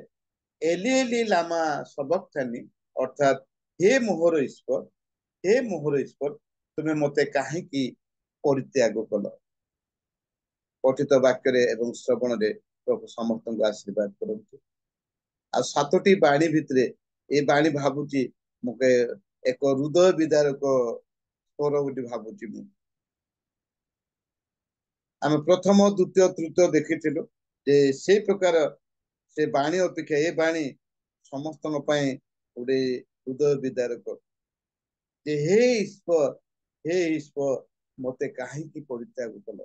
एली एली लामा सबक्तानी अर्थात हे मोहर ईश्वर तुम्हें मते काहे की परित्याग कल। पठित वाक्य रे एवं श्रवण रे प्रभु समस्त को आशीर्वाद करंतु। आ 7टी बाणी भितरे ए बाणी भाबुची मुके एक हृदय विदारक स्वर गुटी भाबुची मु आम प्रथम द्वितीय तृतीय देखिथिलु जे से प्रकार से बाणी अपेक्षा ए बाणी समस्त गोटे हृदय विदारक जे हे ईश्वर मते काहे की परित्याग कल।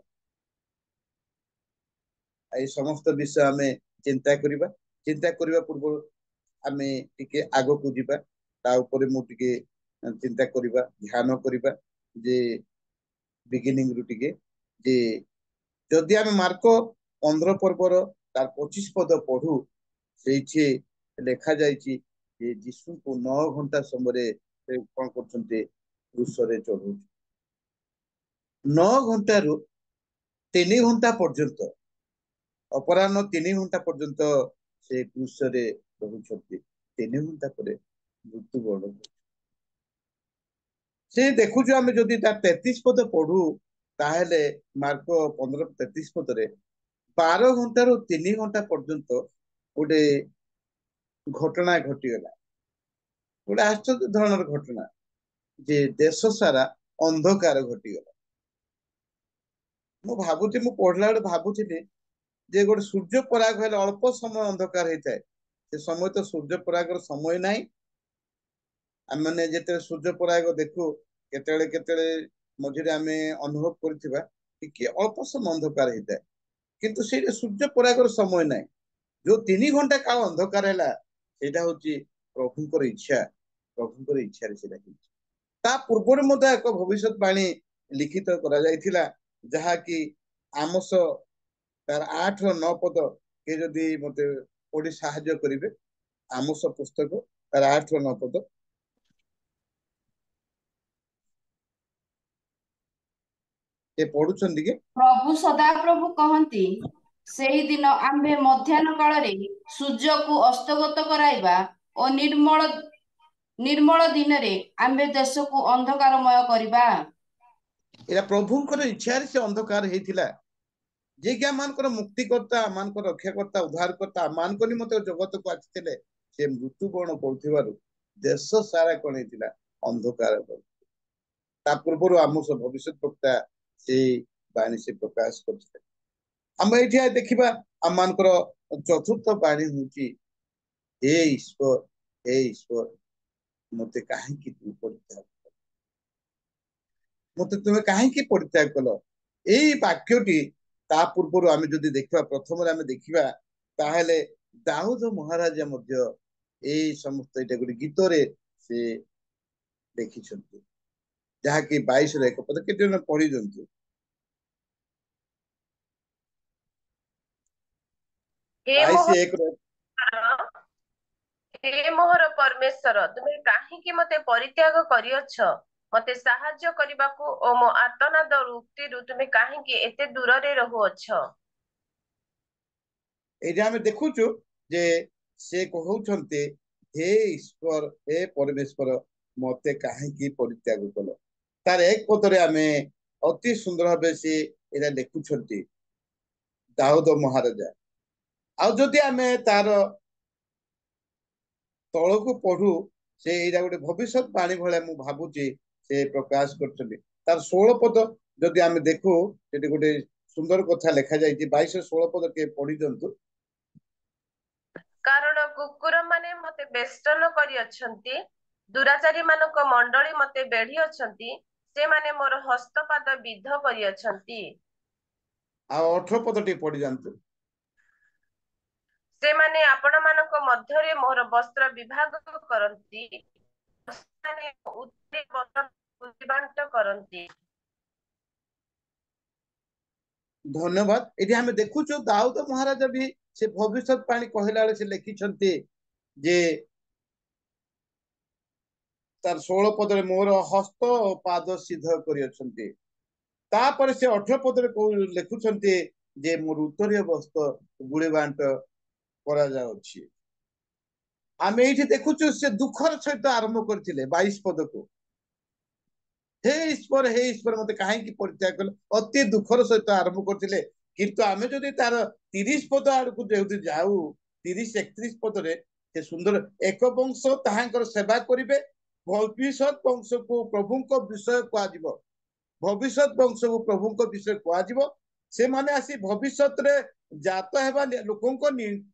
ए समस्त विषय आमे चिंता करिबा पूर्व आमे टिके आगो को जिबा ता ऊपर मु टिके चिंता करिबा ध्यान करिबा जे बिगिनिंग रु टिके जे जदि आमे मार्क 15 पर्वर तार 25 पद पढ़ू से लेखा जाइछि जे यीशु को 9 घंटा समय कौन करछन्ते क्रूसरे चढ़ू 9 घंटा रु 3 घंटा पर्यंत अपराह्न 3 घंटा पर्यंत से क्रूसरे रहुछन्ते 3 घंटा पर मृत्युवरण से देखु जो आमे जदि ता 33 पद पढ़ू ताहेले मार्क 15 33 पद रे 12 घंटा रु 3 घंटा पर्यंत गोटे घटना घटीगला गोटे आश्चर्य धरणर घटना जे देश सारा अंधकार घटीगला। मु भाबुची मु पढ़ला बेले भाबुची जे गोटे सूर्य पराग हेले अल्प समय अंधकार होता है से समय तो सूर्य परागर समय नाही आम मैंने जेते सूर्य पराग देखू केतेले केतेले मझिरे आमे अनुभव करथिबा कि अल्प समय अंधकार होता है किंतु से सूर्य परागर समय नाही जो 3 घंटा काल अंधकार हैला सेटा होची प्रभुंकर इच्छा रे सेटा होची ता पूर्व में मते एक भविष्यत बाणी लिखित करा जायथिला जहा कि आमोस तार 8 और 9 पद के जदि मते पढ़ी सहाय्य करिवे आमोस पुस्तक तार 8 और 9 पद ए पढुछन दिके प्रभु सदा प्रभु कहती सेही दिन आम्भे मध्याह्न काल रे सूर्य को अस्तगत कराइबा और निर्मल दिन रे आम्भे देश को अंधकारमय करिबा। एरा प्रभुंकर इच्छा रे से अंधकार हेतिला जे कि मानकर मुक्तिकर्ता मानकर रक्षाकर्ता उद्धारकर्ता मानकर निमते जगत को आछिथिले से मृत्युवरण करथिबारु देश सारा कोन हेतिला अंधकार ता पूर्व आमस भविष्यत वक्ता से बाणी से प्रकाश करथिले। हम एठिया देखिबा हम मानकर चतुर्थ बाणी होची हे ईश्वर हे ईश्वर मते काहेकि तुम परित्याग मते तुम्हें काहेकि परित्याग कल एई वाक्यटी ता पूर्व आम जदि देखा प्रथम आम देखा ताहले दाऊद महाराजा मध्य एई समस्त एटा गोटे गीतरे से देखिछन्ति जहाँकि 22 रे एक पद केते जन पढ़ी दंतु हे 22 मोहर एक रे हे मोहर परमेश्वर तुमे काहींकि मते परित्याग करियछ मते साहाय्य କରିବାକୁ ओ मो आर्तनाद उक्तिरु तुमे काहींकि एते दूରରେ रहुअछ एटा आम देखुछु जे से कहउछन्ते हे ईश्वर हे परमेश्वर मते काहेकि परित्याग कल तार एक पदरे आमे अति सुंदर भावे से एटा देखुछन्ति दाऊद महाराजा आ जदि आमे तार तळको पढु से एटा गोटे भविष्यत बाणी भले मु भाबुची से प्रकाश करछन्ति तार 16 पद जदि आमे देखु सेठी गोटे सुंदर कथा लेखा जाइछि 22 16 पद के पढि दंतु कारण कुकुर माने मते बेष्टन करियछन्ति दुराचारी मानक मंडली मते बेढी अछन्ति से माने मोर हस्तपाद विध करियछन्ति आ 18 पद टी पढि जांतु से माने आपण मानक मध्यरे मोर वस्त्र विभाग करन्ति माने उत्तरी वस्त्र विभाग करन्ति धन्यवाद एठी हमें देखुछु दाऊद महाराजा भी से भविष्यत पाणी कहला से लिखिछन्ते जे तार 16 पदरे मोर हस्त और पाद सिद्ध करियछन्ते तापर से 18 पदरे को लिखुछन्ते जे मोर उत्तरीय वस्त्र गुळे बांट करा जाउछि आमे एठी देखुछु से दुखर सहित आरंभ करथिले 22 पद को हे ईश्वर मते काहे की परित्याग कल अति दुखर सहित आरंभ करथिले किंतु आमे जदि तार 30 पद आडकु जेउति जाऊ 30 31 पदरे से सुंदर एक वंश ताहांकर सेवा करिवे भविष्यत वंश को प्रभुଙ୍କ विषय कुआजिव भविष्यत वंश को प्रभुଙ୍କ विषय कुआजिव से माने आसी भविष्यत रे जात हेबा लोकଙ୍କ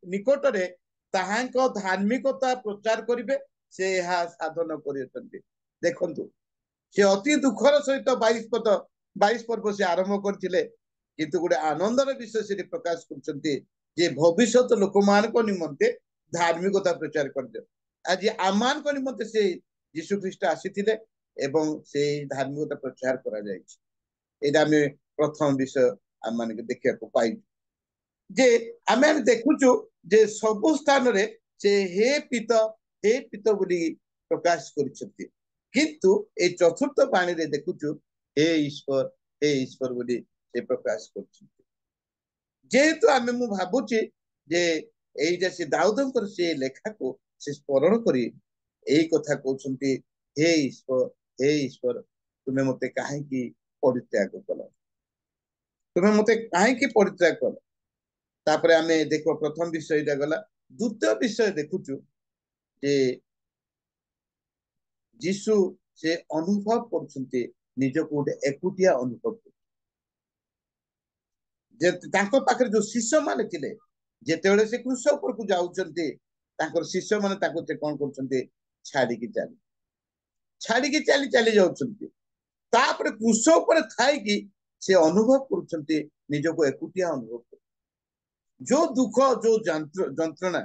निकट रे ताहांक धार्मिकता प्रचार करिवे से यहा साधन करियछन्ति देखंतु से अति दुखर सहित 22 पर्व से आरंभ करथिले किंतु गोटे आनंदर विषय से प्रकाश करछन्ति जे भविष्यत लोकमानक निमंते धार्मिकता प्रचार करदे आज आमान को निमंते से यीशु ख्रीष्ट आसीथिले एवं से धार्मिकता प्रचार करा जायछि एटा में प्रथम विषय आम माने देखिया को पाइ जे आमे देखुछु जे सब स्थान रे से हे पित बोली प्रकाश करछन्ति किंतु ए चतुर्थ बाणी रे देखुछु हे ईश्वर बोली से प्रकाश करछन्ति जेहेतु आमे मु भाबुछि जे एई जे से दाऊदंकर से लेखा को से स्मरण करी एई कथा कहउछन्ति हे ईश्वर तुमे मते काहे की परित्याग कल तुमे मते काहे की परित्याग कल तापरे आमे देखो प्रथम विषय इटा गला द्वितीय विषय देखुछु जे यीशु से अनुभव करछन्ति निजको गोटे एकुटिया अनुभव जे तांको पाखरे जो शिष्य माने थिले जेतेबेले से क्रूस ऊपर को जाउछन्ति तांकर शिष्य माने ताको ते कोन करछन्ति छाडी की चली चली जाउछन्ति तापर क्रूस ऊपर थाई की से अनुभव करछन्ति निजको एकुटिया अनुभव जो दुख जो जंत्रणा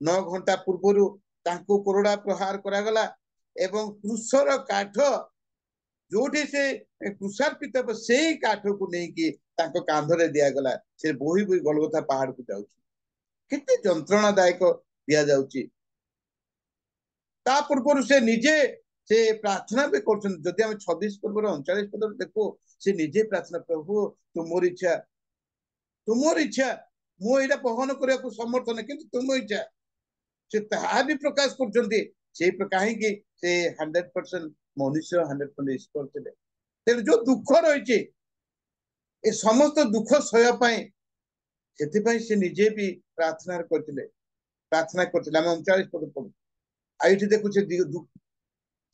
9 घंटा पूर्वरु तांको कोरोडा प्रहार करा गला एवं क्रूसर काठ जोठी से क्रूसार्पित से काठ को नहीं कि तांको कांधरे दिया गला से बोही बोही गलगथा पहाड़ को जाउछि केते जंत्रणादायक दिया जाउछि ता पूर्व से निजे से प्रार्थना भी करछन जदि हम 26 पूर्व 39 पद देखो से निजे प्रार्थना प्रभु तुमोर इच्छा मो एटा बहन करिया को समर्थन किंतु तुम इच्छा से ताहा भी प्रकाश करछन्ति से प्रकाश कि से 100% मनुष्य 100% ईश्वर थिले तेरे जो दुख रही ए समस्त दुख सह से से निजे भी प्रार्थना करथिले हम 39 पद पढु आइठी देखु से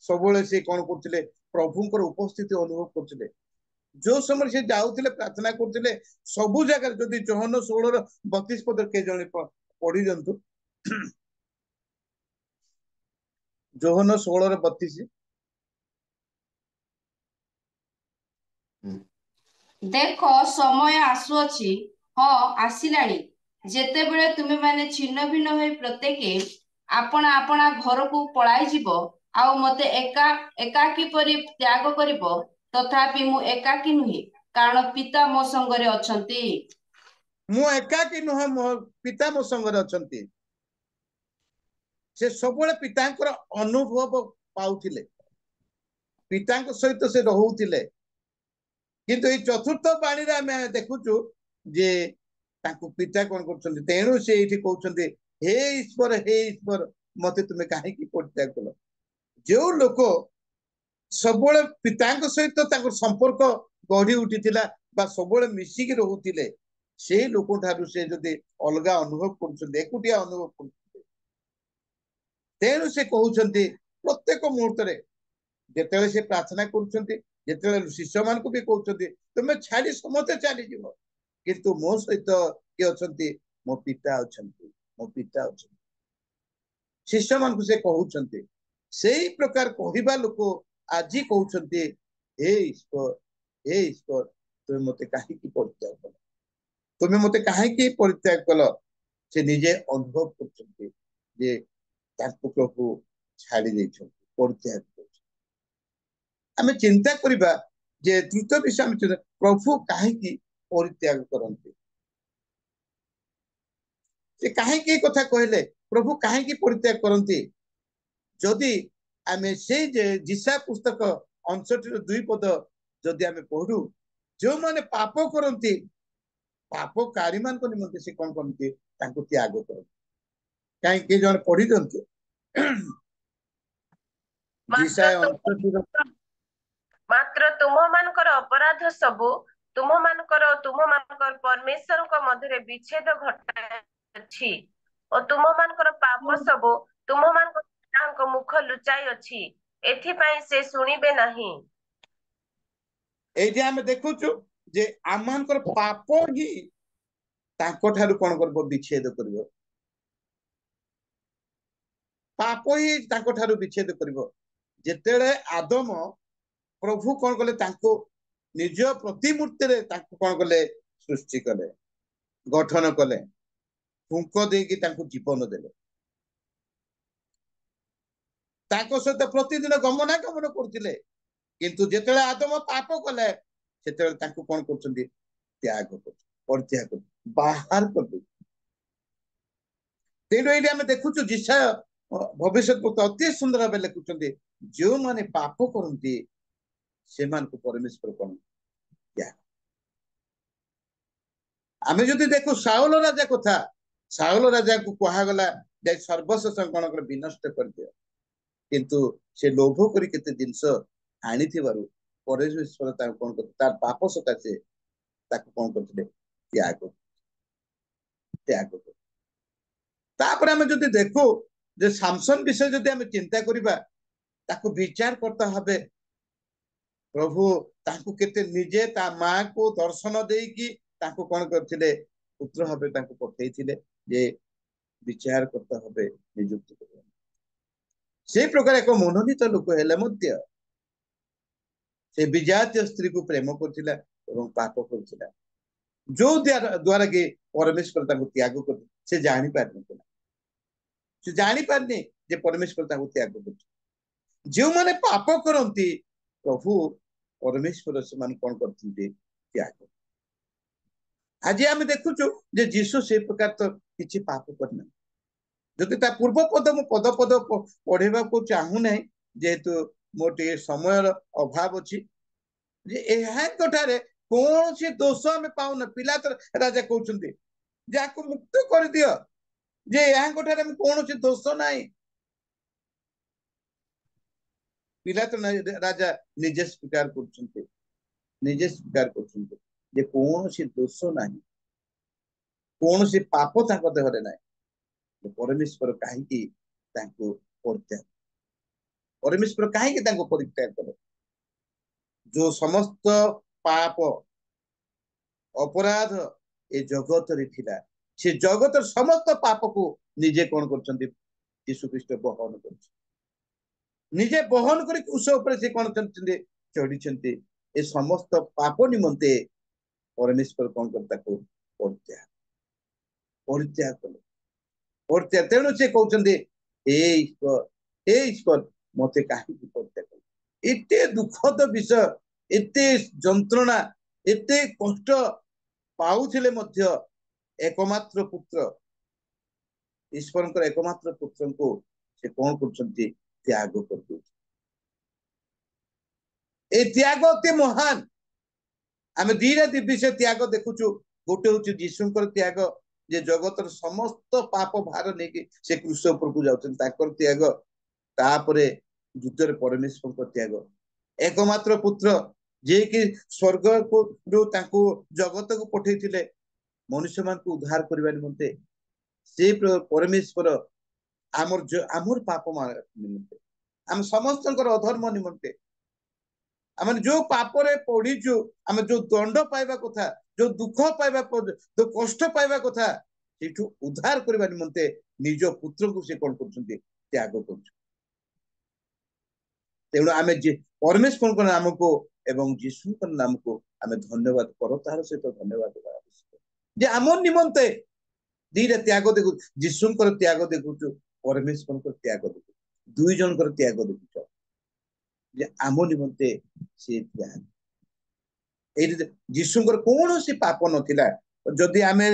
सबले से कोन करथिले प्रभुंकर उपस्थिति अनुभव करथिले जो समय से जाउथिले प्रार्थना करथिले सबु जगह जदि 14 16 32 पद के जणे पढि जंतु ଯୋହନ 16:32। ଦେଖ ସମୟ ଆସୁଅଛି, ହଁ ଆସିଲାଣି, ଯେତେବେଳେ ତୁମେମାନେ ଛିନ୍ନ ଭିନ୍ନ ହୋଇ ପ୍ରତ୍ୟେକେ ଆପଣା ଆପଣା ଘରକୁ ପଳାଇଯିବ, ଆଉ ମତେ ଏକାକୀ ପରି ତ୍ୟାଗ କରିବ। ତଥାପି ମୁଁ ଏକାକୀ ନୁହେଁ, କାରଣ ପିତା ମୋ ସଙ୍ଗରେ ଅଛନ୍ତି। ମୁଁ ଏକାକୀ ନୁହେଁ, ମୋ ପିତା ମୋ ସଙ୍ଗରେ ଅଛନ୍ତି। ସେ ସବୁବେଳେ ପିତାଙ୍କର ଅନୁଭବ ପାଉଥିଲେ, ପିତାଙ୍କ ସହିତ ସେ ରହୁଥିଲେ। କିନ୍ତୁ ଏଇ ଚତୁର୍ଥ ବାଣୀରେ ଆମେ ଦେଖୁଛୁ ଯେ ତାଙ୍କୁ ପିତା କଣ କରୁଛନ୍ତି, ତେଣୁ ସେ ଏଇଠି କହୁଛନ୍ତି, ହେ ଈଶ୍ୱର ମତେ ତୁମେ କାହିଁକି ପରିତ୍ୟାଗ କଲ। ଯୋଉ ଲୋକ ସବୁବେଳେ ପିତାଙ୍କ ସହିତ ତାଙ୍କର ସମ୍ପର୍କ ଗଢି ଉଠିଥିଲା ବା ସବୁବେଳେ ମିଶିକି ରହୁଥିଲେ, ସେଇ ଲୋକଠାରୁ ସେ ଯଦି ଅଲଗା ଅନୁଭବ କରୁଛନ୍ତି, ଏକୁଟିଆ ଅନୁଭବ କରୁଛନ୍ତି, ତେଣୁ ସେ କହୁଛନ୍ତି ପ୍ରତ୍ୟେକ ମୁହୂର୍ତ୍ତରେ, ଯେତେବେଳେ ସେ ପ୍ରାର୍ଥନା କରୁଛନ୍ତି, ଯେତେବେଳେ ଶିଷ୍ୟମାନଙ୍କୁ ବି କହୁଛନ୍ତି ତୁମେ ଛାଡି ସମସ୍ତେ ଚାଲିଯିବ, କିନ୍ତୁ ମୋ ସହିତ କିଏ ଅଛନ୍ତି, ମୋ ପିତା ଅଛନ୍ତି, ମୋ ପିତା ଅଛନ୍ତି। ଶିଷ୍ୟମାନଙ୍କୁ ସେ କହୁଛନ୍ତି। ସେଇ ପ୍ରକାର କହିବା ଲୋକ ଆଜି କହୁଛନ୍ତି, ହେ ଈଶ୍ୱର ତୁମେ ମତେ କାହିଁକି ପରିତ୍ୟାଗ କଲ, ତୁମେ ମତେ କାହିଁକି ପରିତ୍ୟାଗ କଲ। ସେ ନିଜେ ଅନୁଭବ କରୁଛନ୍ତି ଯେ ତାଙ୍କୁ ପ୍ରଭୁ ଛାଡି ଦେଇଛନ୍ତି, ପରିତ୍ୟାଗ କରୁଛନ୍ତି। ଆମେ ଚିନ୍ତା କରିବା ଯେ ତୃତୀୟ ବିଷୟ ଆମେ ଚିନ୍ତା, ପ୍ରଭୁ କାହିଁକି ପରିତ୍ୟାଗ କରନ୍ତି। ସେ କାହିଁକି କଥା କହିଲେ, ପ୍ରଭୁ କାହିଁକି ପରିତ୍ୟାଗ କରନ୍ତି। ଯଦି ଆମେ ସେଇ ଯେ ଯିଶା ପୁସ୍ତକ 59:2 ପଦ ଯଦି ଆମେ ପଢୁ, ଯୋଉମାନେ ପାପ କରନ୍ତି, ପାପକାରୀ ମାନଙ୍କ ନିମନ୍ତେ ସେ କଣ କରନ୍ତି, ତାଙ୍କୁ ତ୍ୟାଗ କରନ୍ତି। କାହିଁକି ଜଣେ ପଢି ଦିଅନ୍ତୁ ଯିଶା 59। ମାତ୍ର ତୁମମାନଙ୍କର ଅପରାଧ ସବୁ ତୁମମାନଙ୍କର ପରମେଶ୍ୱରଙ୍କ ମଧ୍ୟରେ ବିଚ୍ଛେଦ ଘଟାଇଅଛି, ଓ ତୁମମାନଙ୍କର ପାପ ସବୁ ତୁମମାନଙ୍କ ପିତାଙ୍କ ମୁଖ ଲୁଚାଇ ଅଛି, ଏଥିପାଇଁ ସେ ଶୁଣିବେ ନାହିଁ। ଏଇଠି ଆମେ ଦେଖୁଛୁ ଯେ ଆମମାନଙ୍କର ପାପ ହିଁ ତାଙ୍କ ଠାରୁ କଣ କରିବ, ବିଚ୍ଛେଦ କରିବ। ପାପ ହିଁ ତାଙ୍କ ଠାରୁ ବିଚ୍ଛେଦ କରିବ। ଯେତେବେଳେ ଆଦମ ପ୍ରଭୁ କଣ କଲେ, ତାଙ୍କୁ ନିଜ ପ୍ରତିମୂର୍ତ୍ତିରେ ତାଙ୍କୁ କଣ କଲେ, ସୃଷ୍ଟି କଲେ, ଗଠନ କଲେ, ଫୁଙ୍କ ଦେଇକି ତାଙ୍କୁ ଜୀବନ ଦେଲେ, ତାଙ୍କ ସହିତ ପ୍ରତିଦିନ ଗମନାଗମନ କରୁଥିଲେ। କିନ୍ତୁ ଯେତେବେଳେ ଆଦମ ପାପ କଲେ, ସେତେବେଳେ ତାଙ୍କୁ କଣ କରୁଛନ୍ତି, ତ୍ୟାଗ କରୁଛନ୍ତି, ପରିତ୍ୟାଗ କରୁଛନ୍ତି, ବାହାର କରିଦଉଛନ୍ତି। ତେଣୁ ଏଇଠି ଆମେ ଦେଖୁଛୁ ଯିଶା ଭବିଷ୍ୟତ ବକ୍ତା ଅତି ସୁନ୍ଦର ଭାବେ ଲେଖୁଛନ୍ତି, ଯେଉଁମାନେ ପାପ କରନ୍ତି ସେମାନଙ୍କୁ ପରମେଶ୍ୱର କଣ ତ୍ୟାଗ। ଆମେ ଯଦି ଦେଖୁ ସାଉଲ ରାଜା କଥା, ସାଉଲ ରାଜାକୁ କୁହାଗଲା ଯେ ସର୍ବଶେଷ କଣ କର, ବିନଷ୍ଟ କରିଦିଅ। କିନ୍ତୁ ସେ ଲୋଭ କରି କେତେ ଜିନିଷ ଆଣିଥିବାରୁ ପରମେଶ୍ୱର ତାକୁ କଣ କରିଥିଲେ, ତାର ପାପ ସକାଶେ ତାକୁ କଣ କରିଥିଲେ, ତ୍ୟାଗ। ତାପରେ ଆମେ ଯଦି ଦେଖୁ ଯେ ସାମସନ ବିଷୟ ଯଦି ଆମେ ଚିନ୍ତା କରିବା, ତାକୁ ବିଚାରକର୍ତ୍ତା ଭାବେ ପ୍ରଭୁ ତାଙ୍କୁ କେତେ ନିଜେ ତା ମାଙ୍କୁ ଦର୍ଶନ ଦେଇକି ତାଙ୍କୁ କଣ କରିଥିଲେ, ପୁତ୍ର ଭାବେ ତାଙ୍କୁ ପଠେଇଥିଲେ ଯେ ବିଚାରକର୍ତ୍ତା ଭାବେ ନିଯୁକ୍ତ କରିବେ। ସେଇ ପ୍ରକାର ଏକ ମନୋନୀତ ଲୋକ ହେଲେ ମଧ୍ୟ ସେ ବିଜାତୀୟ ସ୍ତ୍ରୀକୁ ପ୍ରେମ କରୁଥିଲା ଏବଂ ପାପ କରୁଥିଲା, ଯୋଉ ଦ୍ୱାରା କି ପରମେଶ୍ୱର ତାଙ୍କୁ ତ୍ୟାଗ କରି ସେ ଜାଣିପାରିନଥିଲା। ସେ ଜାଣିପାରିନି ଯେ ପରମେଶ୍ୱର ତାଙ୍କୁ ତ୍ୟାଗ କରୁଛି। ଯେଉଁମାନେ ପାପ କରନ୍ତି, ପ୍ରଭୁ ପରମେଶ୍ୱର ସେମାନଙ୍କୁ କଣ କରୁଛନ୍ତି, ତ୍ୟାଗ। ଆଜି ଆମେ ଦେଖୁଛୁ ଯେ ଯୀଶୁ ସେ ପ୍ରକାର ତ କିଛି ପାପ କରିନାହାନ୍ତି। ଯଦି ତା ପୂର୍ବ ପଦ ମୁଁ ପଦ ପଢେଇବାକୁ ଚାହୁଁନାହିଁ, ଯେହେତୁ ମୋର ଟିକେ ସମୟର ଅଭାବ ଅଛି, ଯେ ଏହାଙ୍କଠାରେ କୌଣସି ଦୋଷ ଆମେ ପାଉନା। ପିଲାତ ରାଜା କହୁଛନ୍ତି ଯେ ଆକୁ ମୁକ୍ତ କରିଦିଅ, ଯେ ଏହାଙ୍କଠାରେ ଆମେ କୌଣସି ଦୋଷ ନାହିଁ। ପିଲାତ ରାଜା ନିଜେ ସ୍ୱୀକାର କରୁଛନ୍ତି ଯେ କୌଣସି ଦୋଷ ନାହିଁ, କୌଣସି ପାପ ତାଙ୍କ ଦେହରେ ନାହିଁ। ପରମେଶ୍ୱର କାହିଁକି ତାଙ୍କୁ ପରିତ୍ୟାଗ କଲେ। ଯୋଉ ସମସ୍ତ ପାପ ଅପରାଧ ଏ ଜଗତରେ ଥିଲା, ସେ ଜଗତର ସମସ୍ତ ପାପକୁ ନିଜେ କଣ କରୁଛନ୍ତି, ଯୀଶୁ ଖ୍ରୀଷ୍ଟ ବହନ କରୁଛନ୍ତି। ନିଜେ ବହନ କରି କ୍ରୁଶ ଉପରେ ସେ କଣ କରିଛନ୍ତି ଚଢିଛନ୍ତି। ଏ ସମସ୍ତ ପାପ ନିମନ୍ତେ ପରମେଶ୍ୱର କଣ କରି ତାକୁ ପରିତ୍ୟାଗ କଲେ। ତେଣୁ ସେ କହୁଛନ୍ତି ହେ ଈଶ୍ୱର ମତେ କାହିଁକି ପରିତ୍ୟାଗ କଲେ? ଏତେ ଦୁଃଖଦ ବିଷୟ, ଏତେ ଯନ୍ତ୍ରଣା, ଏତେ କଷ୍ଟ ପାଉଥିଲେ ମଧ୍ୟ ଏକମାତ୍ର ପୁତ୍ର, ଈଶ୍ୱରଙ୍କର ଏକମାତ୍ର ପୁତ୍ରଙ୍କୁ ସେ କଣ କରୁଛନ୍ତି ତ୍ୟାଗ କରିଦଉଛନ୍ତି। ଏ ତ୍ୟାଗ ଅତି ମହାନ। ଆମେ ଦିଟା ବିଷୟ ତ୍ୟାଗ ଦେଖୁଛୁ। ଗୋଟେ ହଉଛି ଯୀଶୁଙ୍କର ତ୍ୟାଗ, ଯେ ଜଗତର ସମସ୍ତ ପାପ ଭାର ନେଇକି ସେ କ୍ରୁଶ ଉପରକୁ ଯାଉଛନ୍ତି, ତାଙ୍କର ତ୍ୟାଗ। ତାପରେ ଦ୍ୱିତୀୟରେ ପରମେଶ୍ୱରଙ୍କ ତ୍ୟାଗ, ଏକମାତ୍ର ପୁତ୍ର ଯିଏକି ସ୍ୱର୍ଗରୁ ତାଙ୍କୁ ଜଗତକୁ ପଠେଇଥିଲେ ମନୁଷ୍ୟ ମାନଙ୍କୁ ଉଦ୍ଧାର କରିବା ନିମନ୍ତେ। ସେ ପରମେଶ୍ୱର ଆମର ପାପ ନିମନ୍ତେ, ଆମେ ସମସ୍ତଙ୍କର ଅଧର୍ମ ନିମନ୍ତେ, ଆମେ ଯୋଉ ପାପରେ ପଢିଛୁ, ଆମେ ଯୋଉ ଦଣ୍ଡ ପାଇବା କଥା, ଯୋଉ ଦୁଃଖ ପାଇବା, ଯୋଉ କଷ୍ଟ ପାଇବା କଥା, ସେଇଠୁ ଉଦ୍ଧାର କରିବା ନିମନ୍ତେ ନିଜ ପୁତ୍ରକୁ ସେ କଣ କରୁଛନ୍ତି ତ୍ୟାଗ କରୁଛନ୍ତି। ତେଣୁ ଆମେ ପରମେଶ୍ୱରଙ୍କ ନାମକୁ ଏବଂ ଯୀଶୁଙ୍କ ନାମକୁ ଆମେ ଧନ୍ୟବାଦ କର, ତାର ସହିତ ଧନ୍ୟବାଦ ଦେବା ଆବଶ୍ୟକ ଯେ ଆମ ନିମନ୍ତେ ଦିଟା ତ୍ୟାଗ ଦେଖୁ, ଯୀଶୁଙ୍କର ତ୍ୟାଗ ଦେଖୁଛୁ, ପରମେଶ୍ୱରଙ୍କର ତ୍ୟାଗ ଦେଖୁଛୁ, ଦୁଇ ଜଣଙ୍କର ତ୍ୟାଗ ଦେଖୁଛ ଯେ ଆମ ନିମନ୍ତେ ସେ ତ୍ୟାଗ। ଏଇଠି ଯୀଶୁଙ୍କର କୌଣସି ପାପ ନଥିଲା। ଯଦି ଆମେ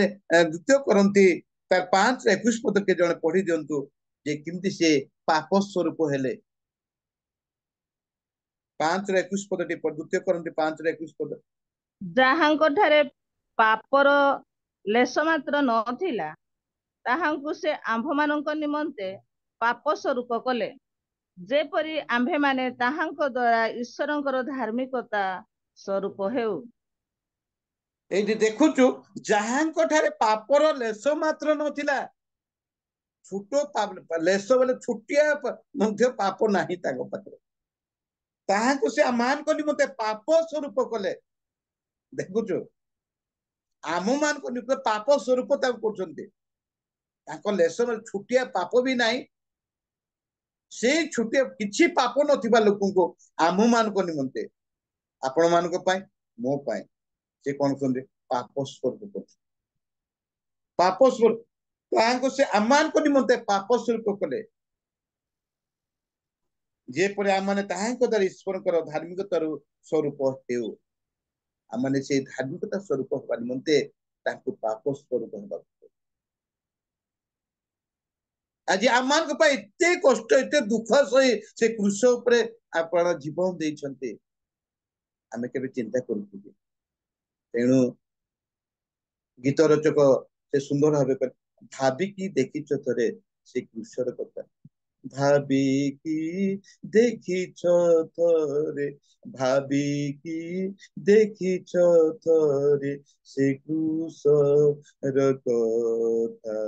ଦ୍ୱିତୀୟ କରନ୍ତି ତାର 5:21 ପଦକେ ଜଣେ ପଢି ଦିଅନ୍ତୁ ଯେ କେମିତି ସେ ପାପ ସ୍ୱରୂପ ହେଲେ। 5:21 ପଦଟି, ଦ୍ୱିତୀୟ କରନ୍ତି 5:21 ପଦ। ଯାହାଙ୍କ ଠାରେ ପାପର ଲେଶ ମାତ୍ର ନଥିଲା, ତାହାଙ୍କୁ ସେ ଆମ୍ଭମାନଙ୍କ ନିମନ୍ତେ ପାପ ସ୍ୱରୂପ କଲେ, ଯେପରି ଆମ୍ଭେମାନେ ତାହାଙ୍କ ଦ୍ୱାରା ଈଶ୍ୱରଙ୍କର ଧାର୍ମିକତା ସ୍ୱରୂପ ହେଉ। ଏଇଠି ଦେଖୁଛୁ ଯାହାଙ୍କ ଠାରେ ପାପର ଲେଶ ମାତ୍ର ନଥିଲା, ଛୋଟ ଲେଶ ବୋଲେ ଛୋଟିଆ ମଧ୍ୟ ପାପ ନାହିଁ ତାଙ୍କ ପାଖରେ, ତାହାଙ୍କୁ ସେ ଆମମାନଙ୍କ ନିମନ୍ତେ ପାପ ସ୍ୱରୂପ କଲେ। ଦେଖୁଛୁ ଆମ ମାନଙ୍କ ନିମନ୍ତେ ପାପ ସ୍ୱରୂପ ତାକୁ କରୁଛନ୍ତି। ତାଙ୍କ ଲେଶ ଛୋଟିଆ ପାପ ବି ନାହିଁ, ସେଇ ଛୋଟିଆ କିଛି ପାପ ନଥିବା ଲୋକଙ୍କୁ ଆମ ମାନଙ୍କ ନିମନ୍ତେ, ଆପଣ ମାନଙ୍କ ପାଇଁ, ମୋ ପାଇଁ ସେ କଣ କରୁଛନ୍ତି ପାପ ସ୍ୱରୂପ କରୁଛନ୍ତି। ପାପ ସ୍ୱରୂପ ତାହାଙ୍କୁ ସେ ଆମମାନଙ୍କ ନିମନ୍ତେ ପାପ ସ୍ୱରୂପ କଲେ, ଯେପରି ଆମମାନେ ତାହାଙ୍କ ଦ୍ୱାରା ଈଶ୍ୱରଙ୍କର ଧାର୍ମିକତାରୁ ସ୍ୱରୂପ ହେଉ। ଆମମାନେ ସେଇ ଧାର୍ମିକତା ସ୍ୱରୂପ ହେବା ନିମନ୍ତେ ତାଙ୍କୁ ପାପ ସ୍ୱରୂପ ହେବାକୁ। ଆଜି ଆମମାନଙ୍କ ପାଇଁ ଏତେ କଷ୍ଟ, ଏତେ ଦୁଃଖ ସହି ସେ କ୍ରୁଶ ଉପରେ ଆପଣ ଜୀବନ ଦେଇଛନ୍ତି, ଆମେ କେବେ ଚିନ୍ତା କରୁଛୁ? ତେଣୁ ଗୀତ ରଚକ ସେ ସୁନ୍ଦର ଭାବେ ଭାବିକି ଦେଖିଛ ଥରେ ସେ କ୍ରୁଶର କଥା, ଭାବିକି ଦେଖିଛ ଥରେ, ଭାବିକି ଦେଖିଛ ଥରେ ସେ କ୍ରୁଶର କଥା,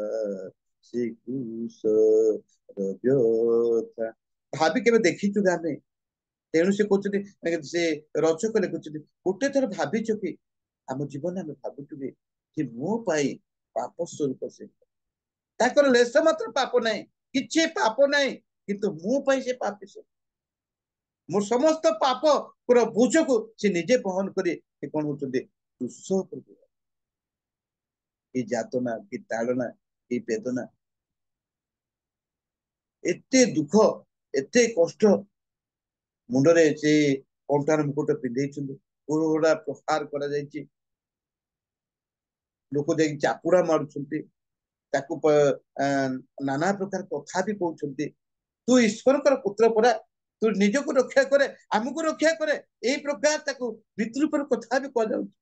ସେ କ୍ରୁଶର ବ୍ୟଥା ଭାବି କେବେ ଦେଖିଛୁ ଆମେ? ତେଣୁ ସେ କହୁଛନ୍ତି, ସେ ରଚକ ଲେଖୁଛନ୍ତି, ଗୋଟେ ଥର ଭାବିଛ କି ଆମ ଜୀବନରେ ଆମେ ଭାବୁଛୁ କି ମୋ ପାଇଁ ପାପ ସ୍ୱରୂପ ସେ, ତାଙ୍କର ଲେଶ ମାତ୍ର ପାପ ନାହିଁ, କିଛି ପାପ ନାହିଁ, କିନ୍ତୁ ମୋ ପାଇଁ ସେ ପାପୀ, ମୋର ସମସ୍ତ ପାପ ପୁରା ବୋଝକୁ ସେ ନିଜେ ବହନ କରି ସେ କଣ ହଉଛନ୍ତି କ୍ରୁଶ ଉପରେ। କି ଯାତନା, କି ତାଳନା, କି ବେଦନା, ଏତେ ଦୁଃଖ, ଏତେ କଷ୍ଟ, ମୁଣ୍ଡରେ ସେ କଣ୍ଟାର ମୁକୁଟ ପିନ୍ଧେଇଛନ୍ତି, ପୁରା ପ୍ରହାର କରାଯାଇଛି, ଲୋକ ଯାଇକି ଚାପୁଡା ମାରୁଛନ୍ତି, ତାକୁ ନାନା ପ୍ରକାର କଥା ବି କହୁଛନ୍ତି, ତୁ ଈଶ୍ୱରଙ୍କର ପୁତ୍ର ପରା, ତୁ ନିଜକୁ ରକ୍ଷା କରେ, ଆମକୁ ରକ୍ଷା କରେ, ଏଇ ପ୍ରକାର ତାକୁ ବିଦ୍ରୁପର କଥା ବି କୁହାଯାଉଛି।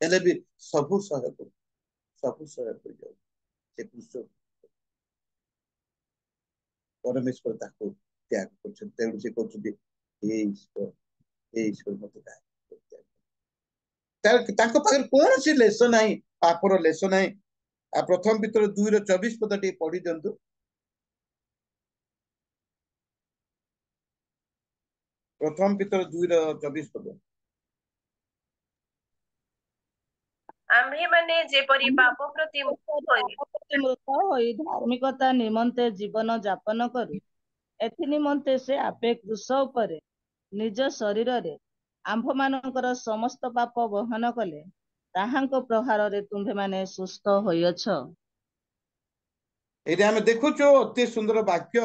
ହେଲେ ବି ସବୁ ସହ୍ୟ କରିଯାଉଛି ସେ କୃଷ। ପରମେଶ୍ୱର ତାକୁ ତ୍ୟାଗ କରୁଛନ୍ତି। ତେଣୁ ସେ କହୁଛନ୍ତି ହେ ଈଶ୍ୱର ମତେ ତାଙ୍କ ପାଖରେ କୌଣସି ଲେଶ ନାହିଁ, ପାପର ଲେଶ ନାହିଁ। ଆଉ ପ୍ରଥମ ପିତର 2:24 ପଦ ଟିକେ ପଢି ଦିଅନ୍ତୁ। ପ୍ରଥମ ପିତର 2:24 ପଦ। ଆମ୍ଭେମାନେ ଯେପରି ପାପ ପ୍ରତି ମୃତ ହୋଇ ଧାର୍ମିକତା ନିମନ୍ତେ ଜୀବନ ଯାପନ କରୁ, एथि निमंते से आपे क्रूस उपरे निज शरीर आम्भमानଙ୍କର ସମସ୍ତ ପାପ ବହନ କଲେ ତାହାଙ୍କ ପ୍ରହାରରେ ତୁମ୍ଭେ ମାନେ ସୁସ୍ଥ ହୋଇଅଛ। ଏଇଟା ଆମେ ଦେଖୁଛୁ ଅତି ସୁନ୍ଦର ବାକ୍ୟ।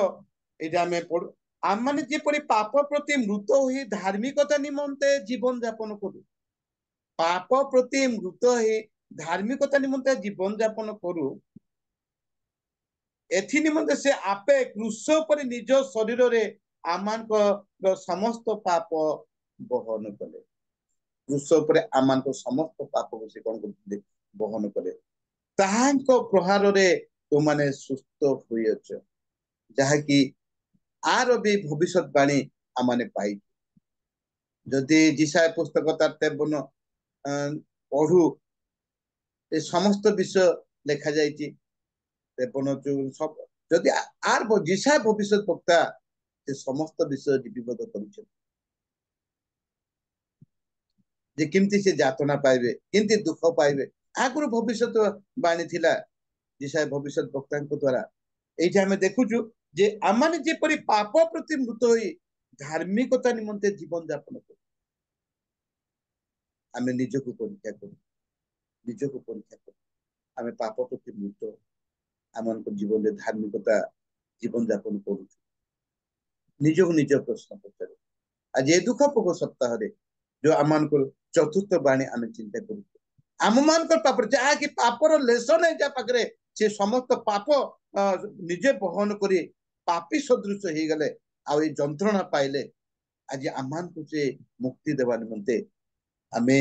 ଏଇଟା ଆମେ ପଢୁ ଆମମାନେ ଯେପରି ପାପ ପ୍ରତି ମୃତ ହୋଇ ଧାର୍ମିକତା ନିମନ୍ତେ ଜୀବନ ଯାପନ କରୁ, ପାପ ପ୍ରତି ମୃତ ହୋଇ ଧାର୍ମିକତା ନିମନ୍ତେ ଜୀବନ ଯାପନ କରୁ, ଏଥି ନିମନ୍ତେ ସେ ଆପେ କ୍ରୁଶ ଉପରେ ନିଜ ଶରୀରରେ ଆମମାନଙ୍କର ସମସ୍ତ ପାପ ବହନ କଲେ। କ୍ରୁଶ ଉପରେ ଆମମାନଙ୍କ ସମସ୍ତ ପାପକୁ ସେ କଣ କରୁଥିଲେ? ବହନ କଲେ। ତାହାଙ୍କ ପ୍ରହାରରେ ତୁମାନେ ସୁସ୍ଥ ହୋଇଅଛ, ଯାହାକି ଆର ବି ଭବିଷ୍ୟତବାଣୀ ଆମମାନେ ପାଇଛୁ। ଯଦି ଯିଶାୟ ପୁସ୍ତକ ତାର 53 ପଢୁ, ଏ ସମସ୍ତ ବିଷୟ ଲେଖା ଯାଇଛି। 53 ଯଦି ଆର ଯିଶାୟ ଭବିଷ୍ୟତ ବକ୍ତା ସେ ସମସ୍ତ ବିଷୟ ଲିପିବଦ୍ଧ କରିଛନ୍ତି, ଯେ କେମିତି ସେ ଯାତନା ପାଇବେ, କେମିତି ଦୁଃଖ ପାଇବେ, ଆଗରୁ ଭବିଷ୍ୟତ ବାଣୀ ଥିଲା ଯିଶାୟ ଭବିଷ୍ୟତ ବକ୍ତାଙ୍କ ଦ୍ଵାରା। ଏଇଠି ଆମେ ଦେଖୁଛୁ ଯେ ଆମମାନେ ଯେପରି ପାପ ପ୍ରତି ମୃତ ହୋଇ ଧାର୍ମିକତା ନିମନ୍ତେ ଜୀବନ ଯାପନ କରୁ, ଆମେ ନିଜକୁ ପରୀକ୍ଷା କରୁ, ନିଜକୁ ପରୀକ୍ଷା କରୁ। ଆମେ ପାପ ପ୍ରତି ମୃତ, ଆମମାନଙ୍କ ଜୀବନରେ ଧାର୍ମିକତା ଜୀବନ ଯାପନ କରୁଛୁ, ନିଜକୁ ନିଜ ପ୍ରଶ୍ନ ପଚାରୁ। ଆଜି ଏ ଦୁଃଖ ପୋକ ସପ୍ତାହରେ ଯୋଉ ଆମମାନଙ୍କର ଚତୁର୍ଥ ବାଣୀ ଆମେ ଚିନ୍ତା କରୁଛୁ, ଆମମାନଙ୍କର ପାପରେ ଯାହାକି ପାପର ଲେଶ ନାହିଁ ଯାହା ପାଖରେ, ସେ ସମସ୍ତ ପାପ ନିଜେ ବହନ କରି ପାପୀ ସଦୃଶ ହେଇଗଲେ, ଆଉ ଏଇ ଯନ୍ତ୍ରଣା ପାଇଲେ। ଆଜି ଆମମାନଙ୍କୁ ସେ ମୁକ୍ତି ଦେବା ନିମନ୍ତେ, ଆମେ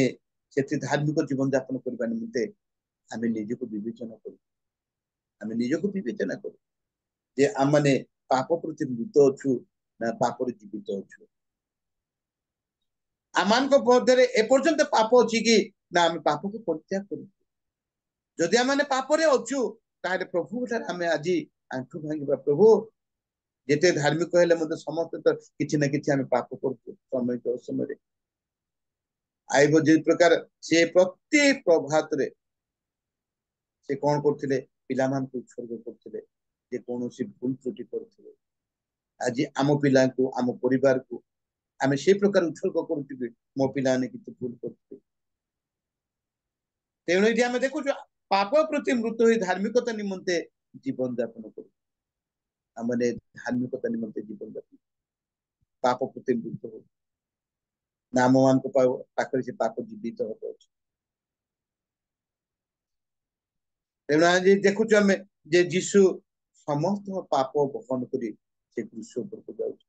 ସେଠି ଧାର୍ମିକ ଜୀବନ ଯାପନ କରିବା ନିମନ୍ତେ ଆମେ ନିଜକୁ ବିବେଚନା କରୁ, ଆମେ ନିଜକୁ ବିବେଚନା କରୁ ଯେ ଆମମାନେ ପାପ ପ୍ରତି ମୃତ ଅଛୁ ନା ପାପରେ ଜୀବିତ ଅଛୁ। ଆମମାନଙ୍କ ମଧ୍ୟରେ ଏପର୍ଯ୍ୟନ୍ତ ପାପ ଅଛି କି ନା ଆମେ ପାପକୁ ପରିତ୍ୟାଗ କରୁଛୁ। ଯଦି ଆମେ ପାପରେ ଅଛୁ, ତାହେଲେ ପ୍ରଭୁ ଠାରେ ଆମେ ଆଜି ଆଣ୍ଠୁ ଭାଙ୍ଗିବା। ପ୍ରଭୁ, ଯେତେ ଧାର୍ମିକ ହେଲେ ମଧ୍ୟ ସମସ୍ତେ ତ କିଛି ନା କିଛି ଆମେ ପାପ କରୁଛୁ ସମୟ ଅସମୟରେ। ଆଇବ ଯେ ପ୍ରକାର ସେ ପ୍ରତି ପ୍ରଭାତରେ ସେ କଣ କରୁଥିଲେ? ପିଲାମାନଙ୍କୁ ଉତ୍ସର୍ଗ କରୁଥିଲେ, ଯେ କୌଣସି ଭୁଲ ତ୍ରୁଟି କରୁଥିଲେ। ଆଜି ଆମ ପିଲାଙ୍କୁ, ଆମ ପରିବାରକୁ ଆମେ ସେ ପ୍ରକାର ଉତ୍ସର୍ଗ କରୁଛୁ କି ମୋ ପିଲାମାନେ କିଛି ଭୁଲ କରୁଥିବେ। ତେଣୁ ଏଠି ଆମେ ଦେଖୁଛୁ ପାପ ପ୍ରତି ମୃତ ହୋଇ ଧାର୍ମିକତା ନିମନ୍ତେ ଜୀବନ ଯାପନ କରୁ। ଆମେ ଧାର୍ମିକତା ନିମନ୍ତେ ଜୀବନ ଯାପନ, ପାପ ପ୍ରତି ମୃତ ହଉ ନା ଆମମାନଙ୍କ ପାଖରେ ସେ ପାପ ଜୀବିତ ହବ ଅଛି। ତେଣୁ ଆଜି ଦେଖୁଛୁ ଆମେ ଯେ ଯୀଶୁ ସମସ୍ତ ପାପ ବହନ କରି ସେ କ୍ରୁଶ ଉପରକୁ ଯାଉଛି,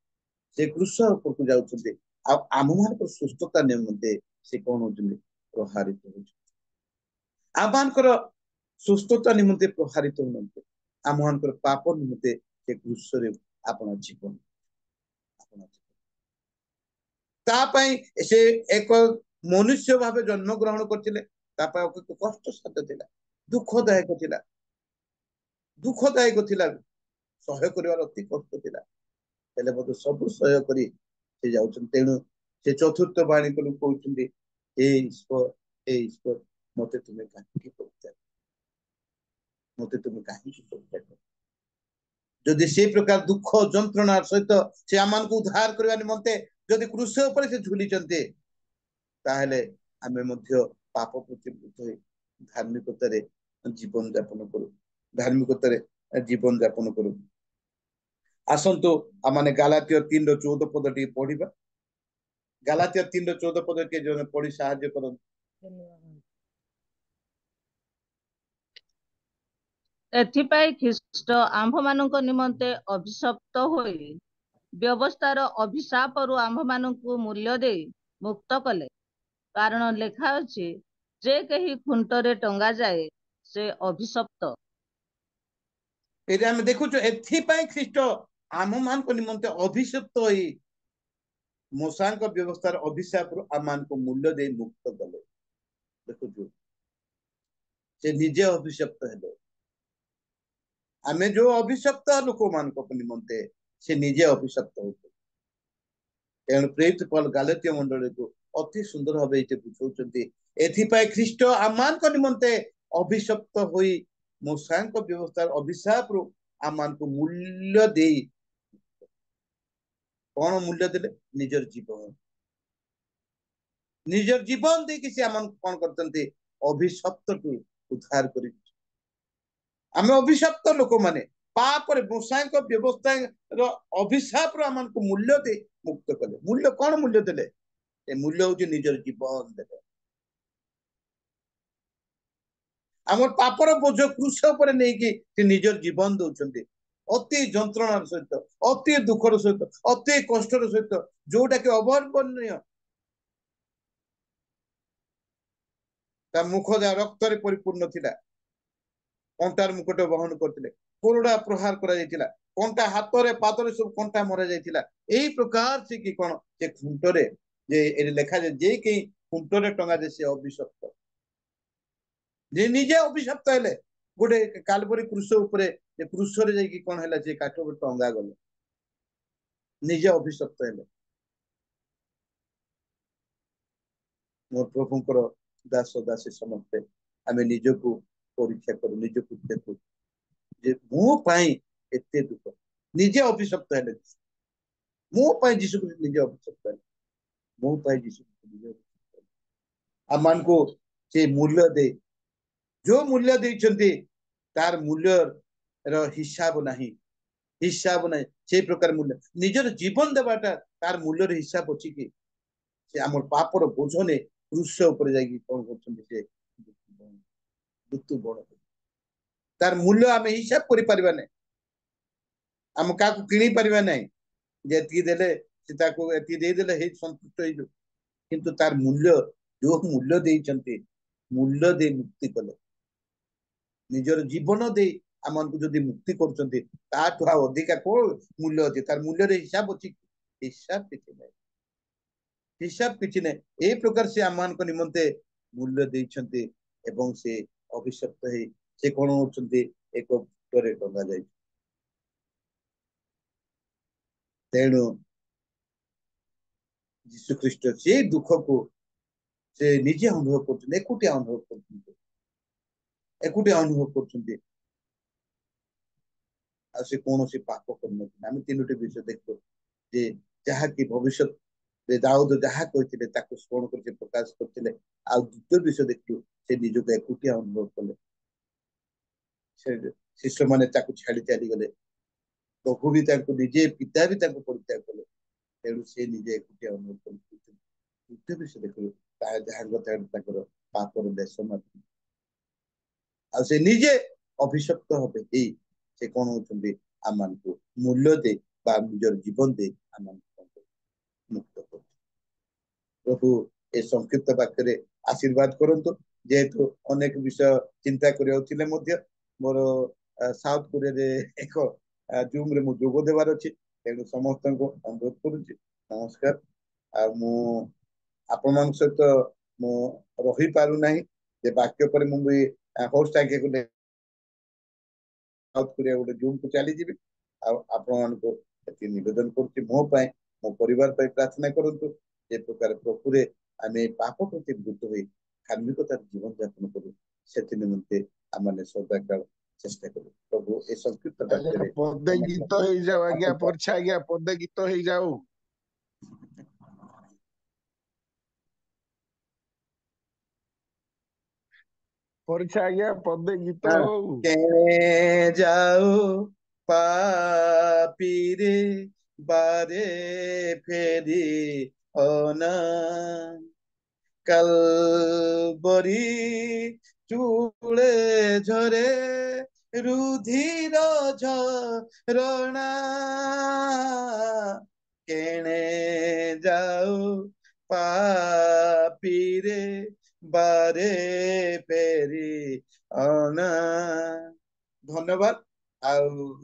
ସେ କ୍ରୁଶ ଉପରକୁ ଯାଉଛନ୍ତି। ଆଉ ଆମମାନଙ୍କର ସୁସ୍ଥତା ନିମନ୍ତେ ସେ କଣ ହଉଛନ୍ତି? ପ୍ରହାରିତ ହଉଛନ୍ତି। ଆମମାନଙ୍କର ସୁସ୍ଥତା ନିମନ୍ତେ ପ୍ରହାରିତ ହୁଅନ୍ତି, ଆମମାନଙ୍କର ପାପ ନିମନ୍ତେ ସେ କ୍ରୁଶରେ ଆପଣ ଜୀବନ, ତା ପାଇଁ ସେ ଏକ ମନୁଷ୍ୟ ଭାବେ ଜନ୍ମ ଗ୍ରହଣ କରିଥିଲେ। ତା ପାଇଁ କଷ୍ଟ ସାଧ୍ୟ ଥିଲା, ଦୁଃଖଦାୟକ ଥିଲା, ଦୁଃଖଦାୟକ ଥିଲା, ସହ୍ୟ କରିବାର ଅତି କଷ୍ଟ ଥିଲା। ହେଲେ ମଧ୍ୟ ସବୁ ସହ୍ୟ କରି ସେ ଯାଉଛନ୍ତି। ତେଣୁ ସେ ଚତୁର୍ଥ ବାଣୀ କହୁଛନ୍ତି, ହେ ଈଶ୍ୱର, ହେ ଈଶ୍ୱର, ମତେ ତୁମେ କାହିଁକି ପରିତ୍ୟାଗ, ମତେ ତୁମେ କାହିଁକି ପରିତ୍ୟାଗ? ଯଦି ସେ ପ୍ରକାର ଦୁଃଖ ଯନ୍ତ୍ରଣା ସହିତ ସେ ଆମମାନଙ୍କୁ ଉଦ୍ଧାର କରିବା ନିମନ୍ତେ ଯଦି କ୍ରୁଶ ଉପରେ ସେ ଝୁଲିଛନ୍ତି, ତାହେଲେ ଆମେ ମଧ୍ୟ ପାପ ପ୍ରତି ମୃତ ହୋଇ ଧାର୍ମିକତାରେ ଜୀବନ ଯାପନ କରୁ, ଧାର୍ମିକତାରେ ଜୀବନ ଯାପନ କରୁ। ଆସନ୍ତୁ ଆମେ ଗାଲାତୀୟ 3:14 ପଦ ଟିକେ ପଢିବା। ଗାଲାତୀୟ 3:14 ପଦ ଟିକେ ଜଣେ ପଢି ସାହାଯ୍ୟ କରନ୍ତୁ। ଏଥିପାଇଁ ଖ୍ରୀଷ୍ଟ ଆମ୍ଭମାନଙ୍କ ନିମନ୍ତେ ଅଭିଶପ୍ତ ହୋଇ ବ୍ୟବସ୍ଥାର ଅଭିଶାପରୁ ଆମ୍ଭମାନଙ୍କୁ ମୂଲ୍ୟ ଦେଇ ମୁକ୍ତ କଲେ। କାରଣ ଲେଖା ଅଛି, ଯେ କେହି ଖୁଣ୍ଟରେ ଟଙ୍ଗା ଯାଏ ସେ ଅଭିଶପ୍ତ। ଏଇଟା ଆମେ ଦେଖୁଛୁ, ଏଥିପାଇଁ ଖ୍ରୀଷ୍ଟ ଆମମାନଙ୍କ ନିମନ୍ତେ ଅଭିଶପ୍ତ ହୋଇ ମୂଷାଙ୍କ ବ୍ୟବସ୍ଥାର ଅଭିଶାପରୁ ଆମମାନଙ୍କୁ ମୂଲ୍ୟ ଦେଇ ମୁକ୍ତ କଲେ। ଦେଖୁଛୁ, ସେ ନିଜେ ଅଭିଶପ୍ତ ହେଲେ। ଆମେ ଯୋଉ ଅଭିଶପ୍ତ ଲୋକମାନଙ୍କ ନିମନ୍ତେ ସେ ନିଜେ ଅଭିଶପ୍ତ ହଉଥିଲେ। ତେଣୁ ପ୍ରେରିତ ପୌଲ ଗାଲାତୀୟ ମଣ୍ଡଳୀକୁ ଅତି ସୁନ୍ଦର ଭାବେ ଏଇଠି ବୁଝାଉଛନ୍ତି, ଏଥିପାଇଁ ଖ୍ରୀଷ୍ଟ ଆମମାନଙ୍କ ନିମନ୍ତେ ଅଭିଶପ୍ତ ହୋଇ ମୂଷାଙ୍କ ବ୍ୟବସ୍ଥାର ଅଭିଶାପରୁ ଆମମାନଙ୍କୁ ମୂଲ୍ୟ ଦେଇ कौन मूल्य देले निजर जीवन निजर जीवन देखि से आम कौन करते अभिशप्त टू उद्धार कर आम अभिशप्त लोक माने पाप मूषा व्यवस्था अभिशाप आम मूल्य दे मुक्त कले मूल्य कौन मूल्य देले मूल्य हूँ निजर जीवन देले आम पापर बोझ क्रूश पर नहीं कि निजर जीवन दौरान अति जंत्रणार सहित अति दुखर सहित अति कष्टर सहित जोटा कि अवर्णनीय मुख जा रक्त परिपूर्ण थिला कंटार मुकुट बहन करते कोरडा प्रहार करा कंटा हाथ रे पादरे सब कंटा मरा जाइतिला एही प्रकार से कि कोन जे खुंटरे जे लेखा जे कि खुंटरे टंगा जे से अभिशप्त जे निजे अभिशप्त हेले गोटे कालबरी क्रूस उपरे जे क्रूस रे जे कि कोन हैला जे काठ पर टंगा गले निजे अभिशप्त हेले मोर प्रभुंकर दास दासी समस्ते आमे निजको परीक्षा करू निजको देखू जे मो पाई एते दुख निजे अभिशप्त हेले मो पाई जीसु निजे अभिशप्त हेले मो पाई जीसु निजे अभिशप्त हेले आमान को से मूल्य दे जो मूल्य देइछन्ती तार मूल्य रो हिसाब नाही से प्रकार मूल्य निजर जीवन देबाटा तार मूल्य रो हिसाब अछि कि से हमर पापर बोझने क्रूस ऊपर जाई कोन करछन्ती से मृत्यु बड़ तार मूल्य आमे हिसाब करि परिबा नै हम काकू किणी परिबा नै जेती देले से ताको एती दे देले हे संतुष्ट होई किंतु तार मूल्य जो मूल्य देइछन्ती मूल्य दे मुक्ति कले निजर जीवन दे आमन को जदी मुक्ति करछन्ती ताठु आ अधिका को मूल्य अछि तार मूल्य रे हिसाब अछि हिसाब किछि नै ए प्रकार से आमान को निमंते मूल्य देइछन्ती एवं से अभिशप्त हे से कोन होछन्ती एक तोरे टंगा जाय तेणु यीशु ख्रीष्ट से दुख को से निजे अनुभव करछन्ती एकुटिया अनुभव करछन्ती आ से कोनोसी पाप करन आमे तीनोटी विषय देखो जे जहा कि भविष्य रे दाऊद जहा कहथिले ताको स्मरण करके प्रकाश करथिले आ द्वितीय विषय देखियो से निज को एकुटिया अनुभव कले से शिष्य माने ताको छाड़ी चली गले प्रभु भी ताको निजे पिता भी ताको परित्याग कले तेणु से निजे एकुटिया अनुभव करथिले द्वितीय विषय देखियो ता जहा गता ताकर पापर देश मात्र आ से निजे अभिशप्त होबे ए से कोन होचंदी आमान को मूल्य दे बा निजर जीवन दे आमान मुक्त कर प्रभु ए संक्षिप्त वाक्य आशीर्वाद करंतु जेहेतु अनेक विषय चिंता करियौथिले मध्य मोर साउथ कोरिया रे एक जूम रे मु जोगो देवार अछि तेणु समस्त को अनुरोध करूछि नमस्कार आ मु आपण मान सहित मु रही पारु नाही जे वाक्य पर मु भी होस्ट आके को साउथ कोरिया गोटे जूम को चली जीवी आपण मान को एति निवेदन करछि मो पाए मो परिवार पाए प्रार्थना करंतु जे प्रकार प्रभुरे आमे पाप प्रति मुक्त होई धार्मिकता जीवन यापन करू सेति निमंते आमाने सदा काल चेष्टा करू प्रभु ए संकीर्त वाक्य पदे गीत हो जाओ आज्ञा परछा आज्ञा पदे गीत हो जाओ परछा आज्ञा पदे गीत हो के जाओ पापी रे बारे फेरी ओना कलबरी चूड़े झरे रुधिर झरणा केणे जाओ पापी रे बारे फेरी अना धन्यवाद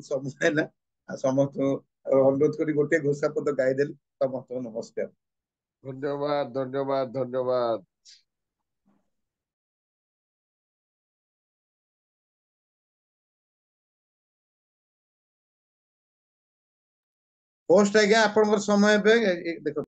समय ना समस्त अनुरोध करी गोटे घोषा पद गाईदेली समस्त नमस्कार धन्यवाद धन्यवाद धन्यवाद पोस्ट आज्ञा आपण समय देखो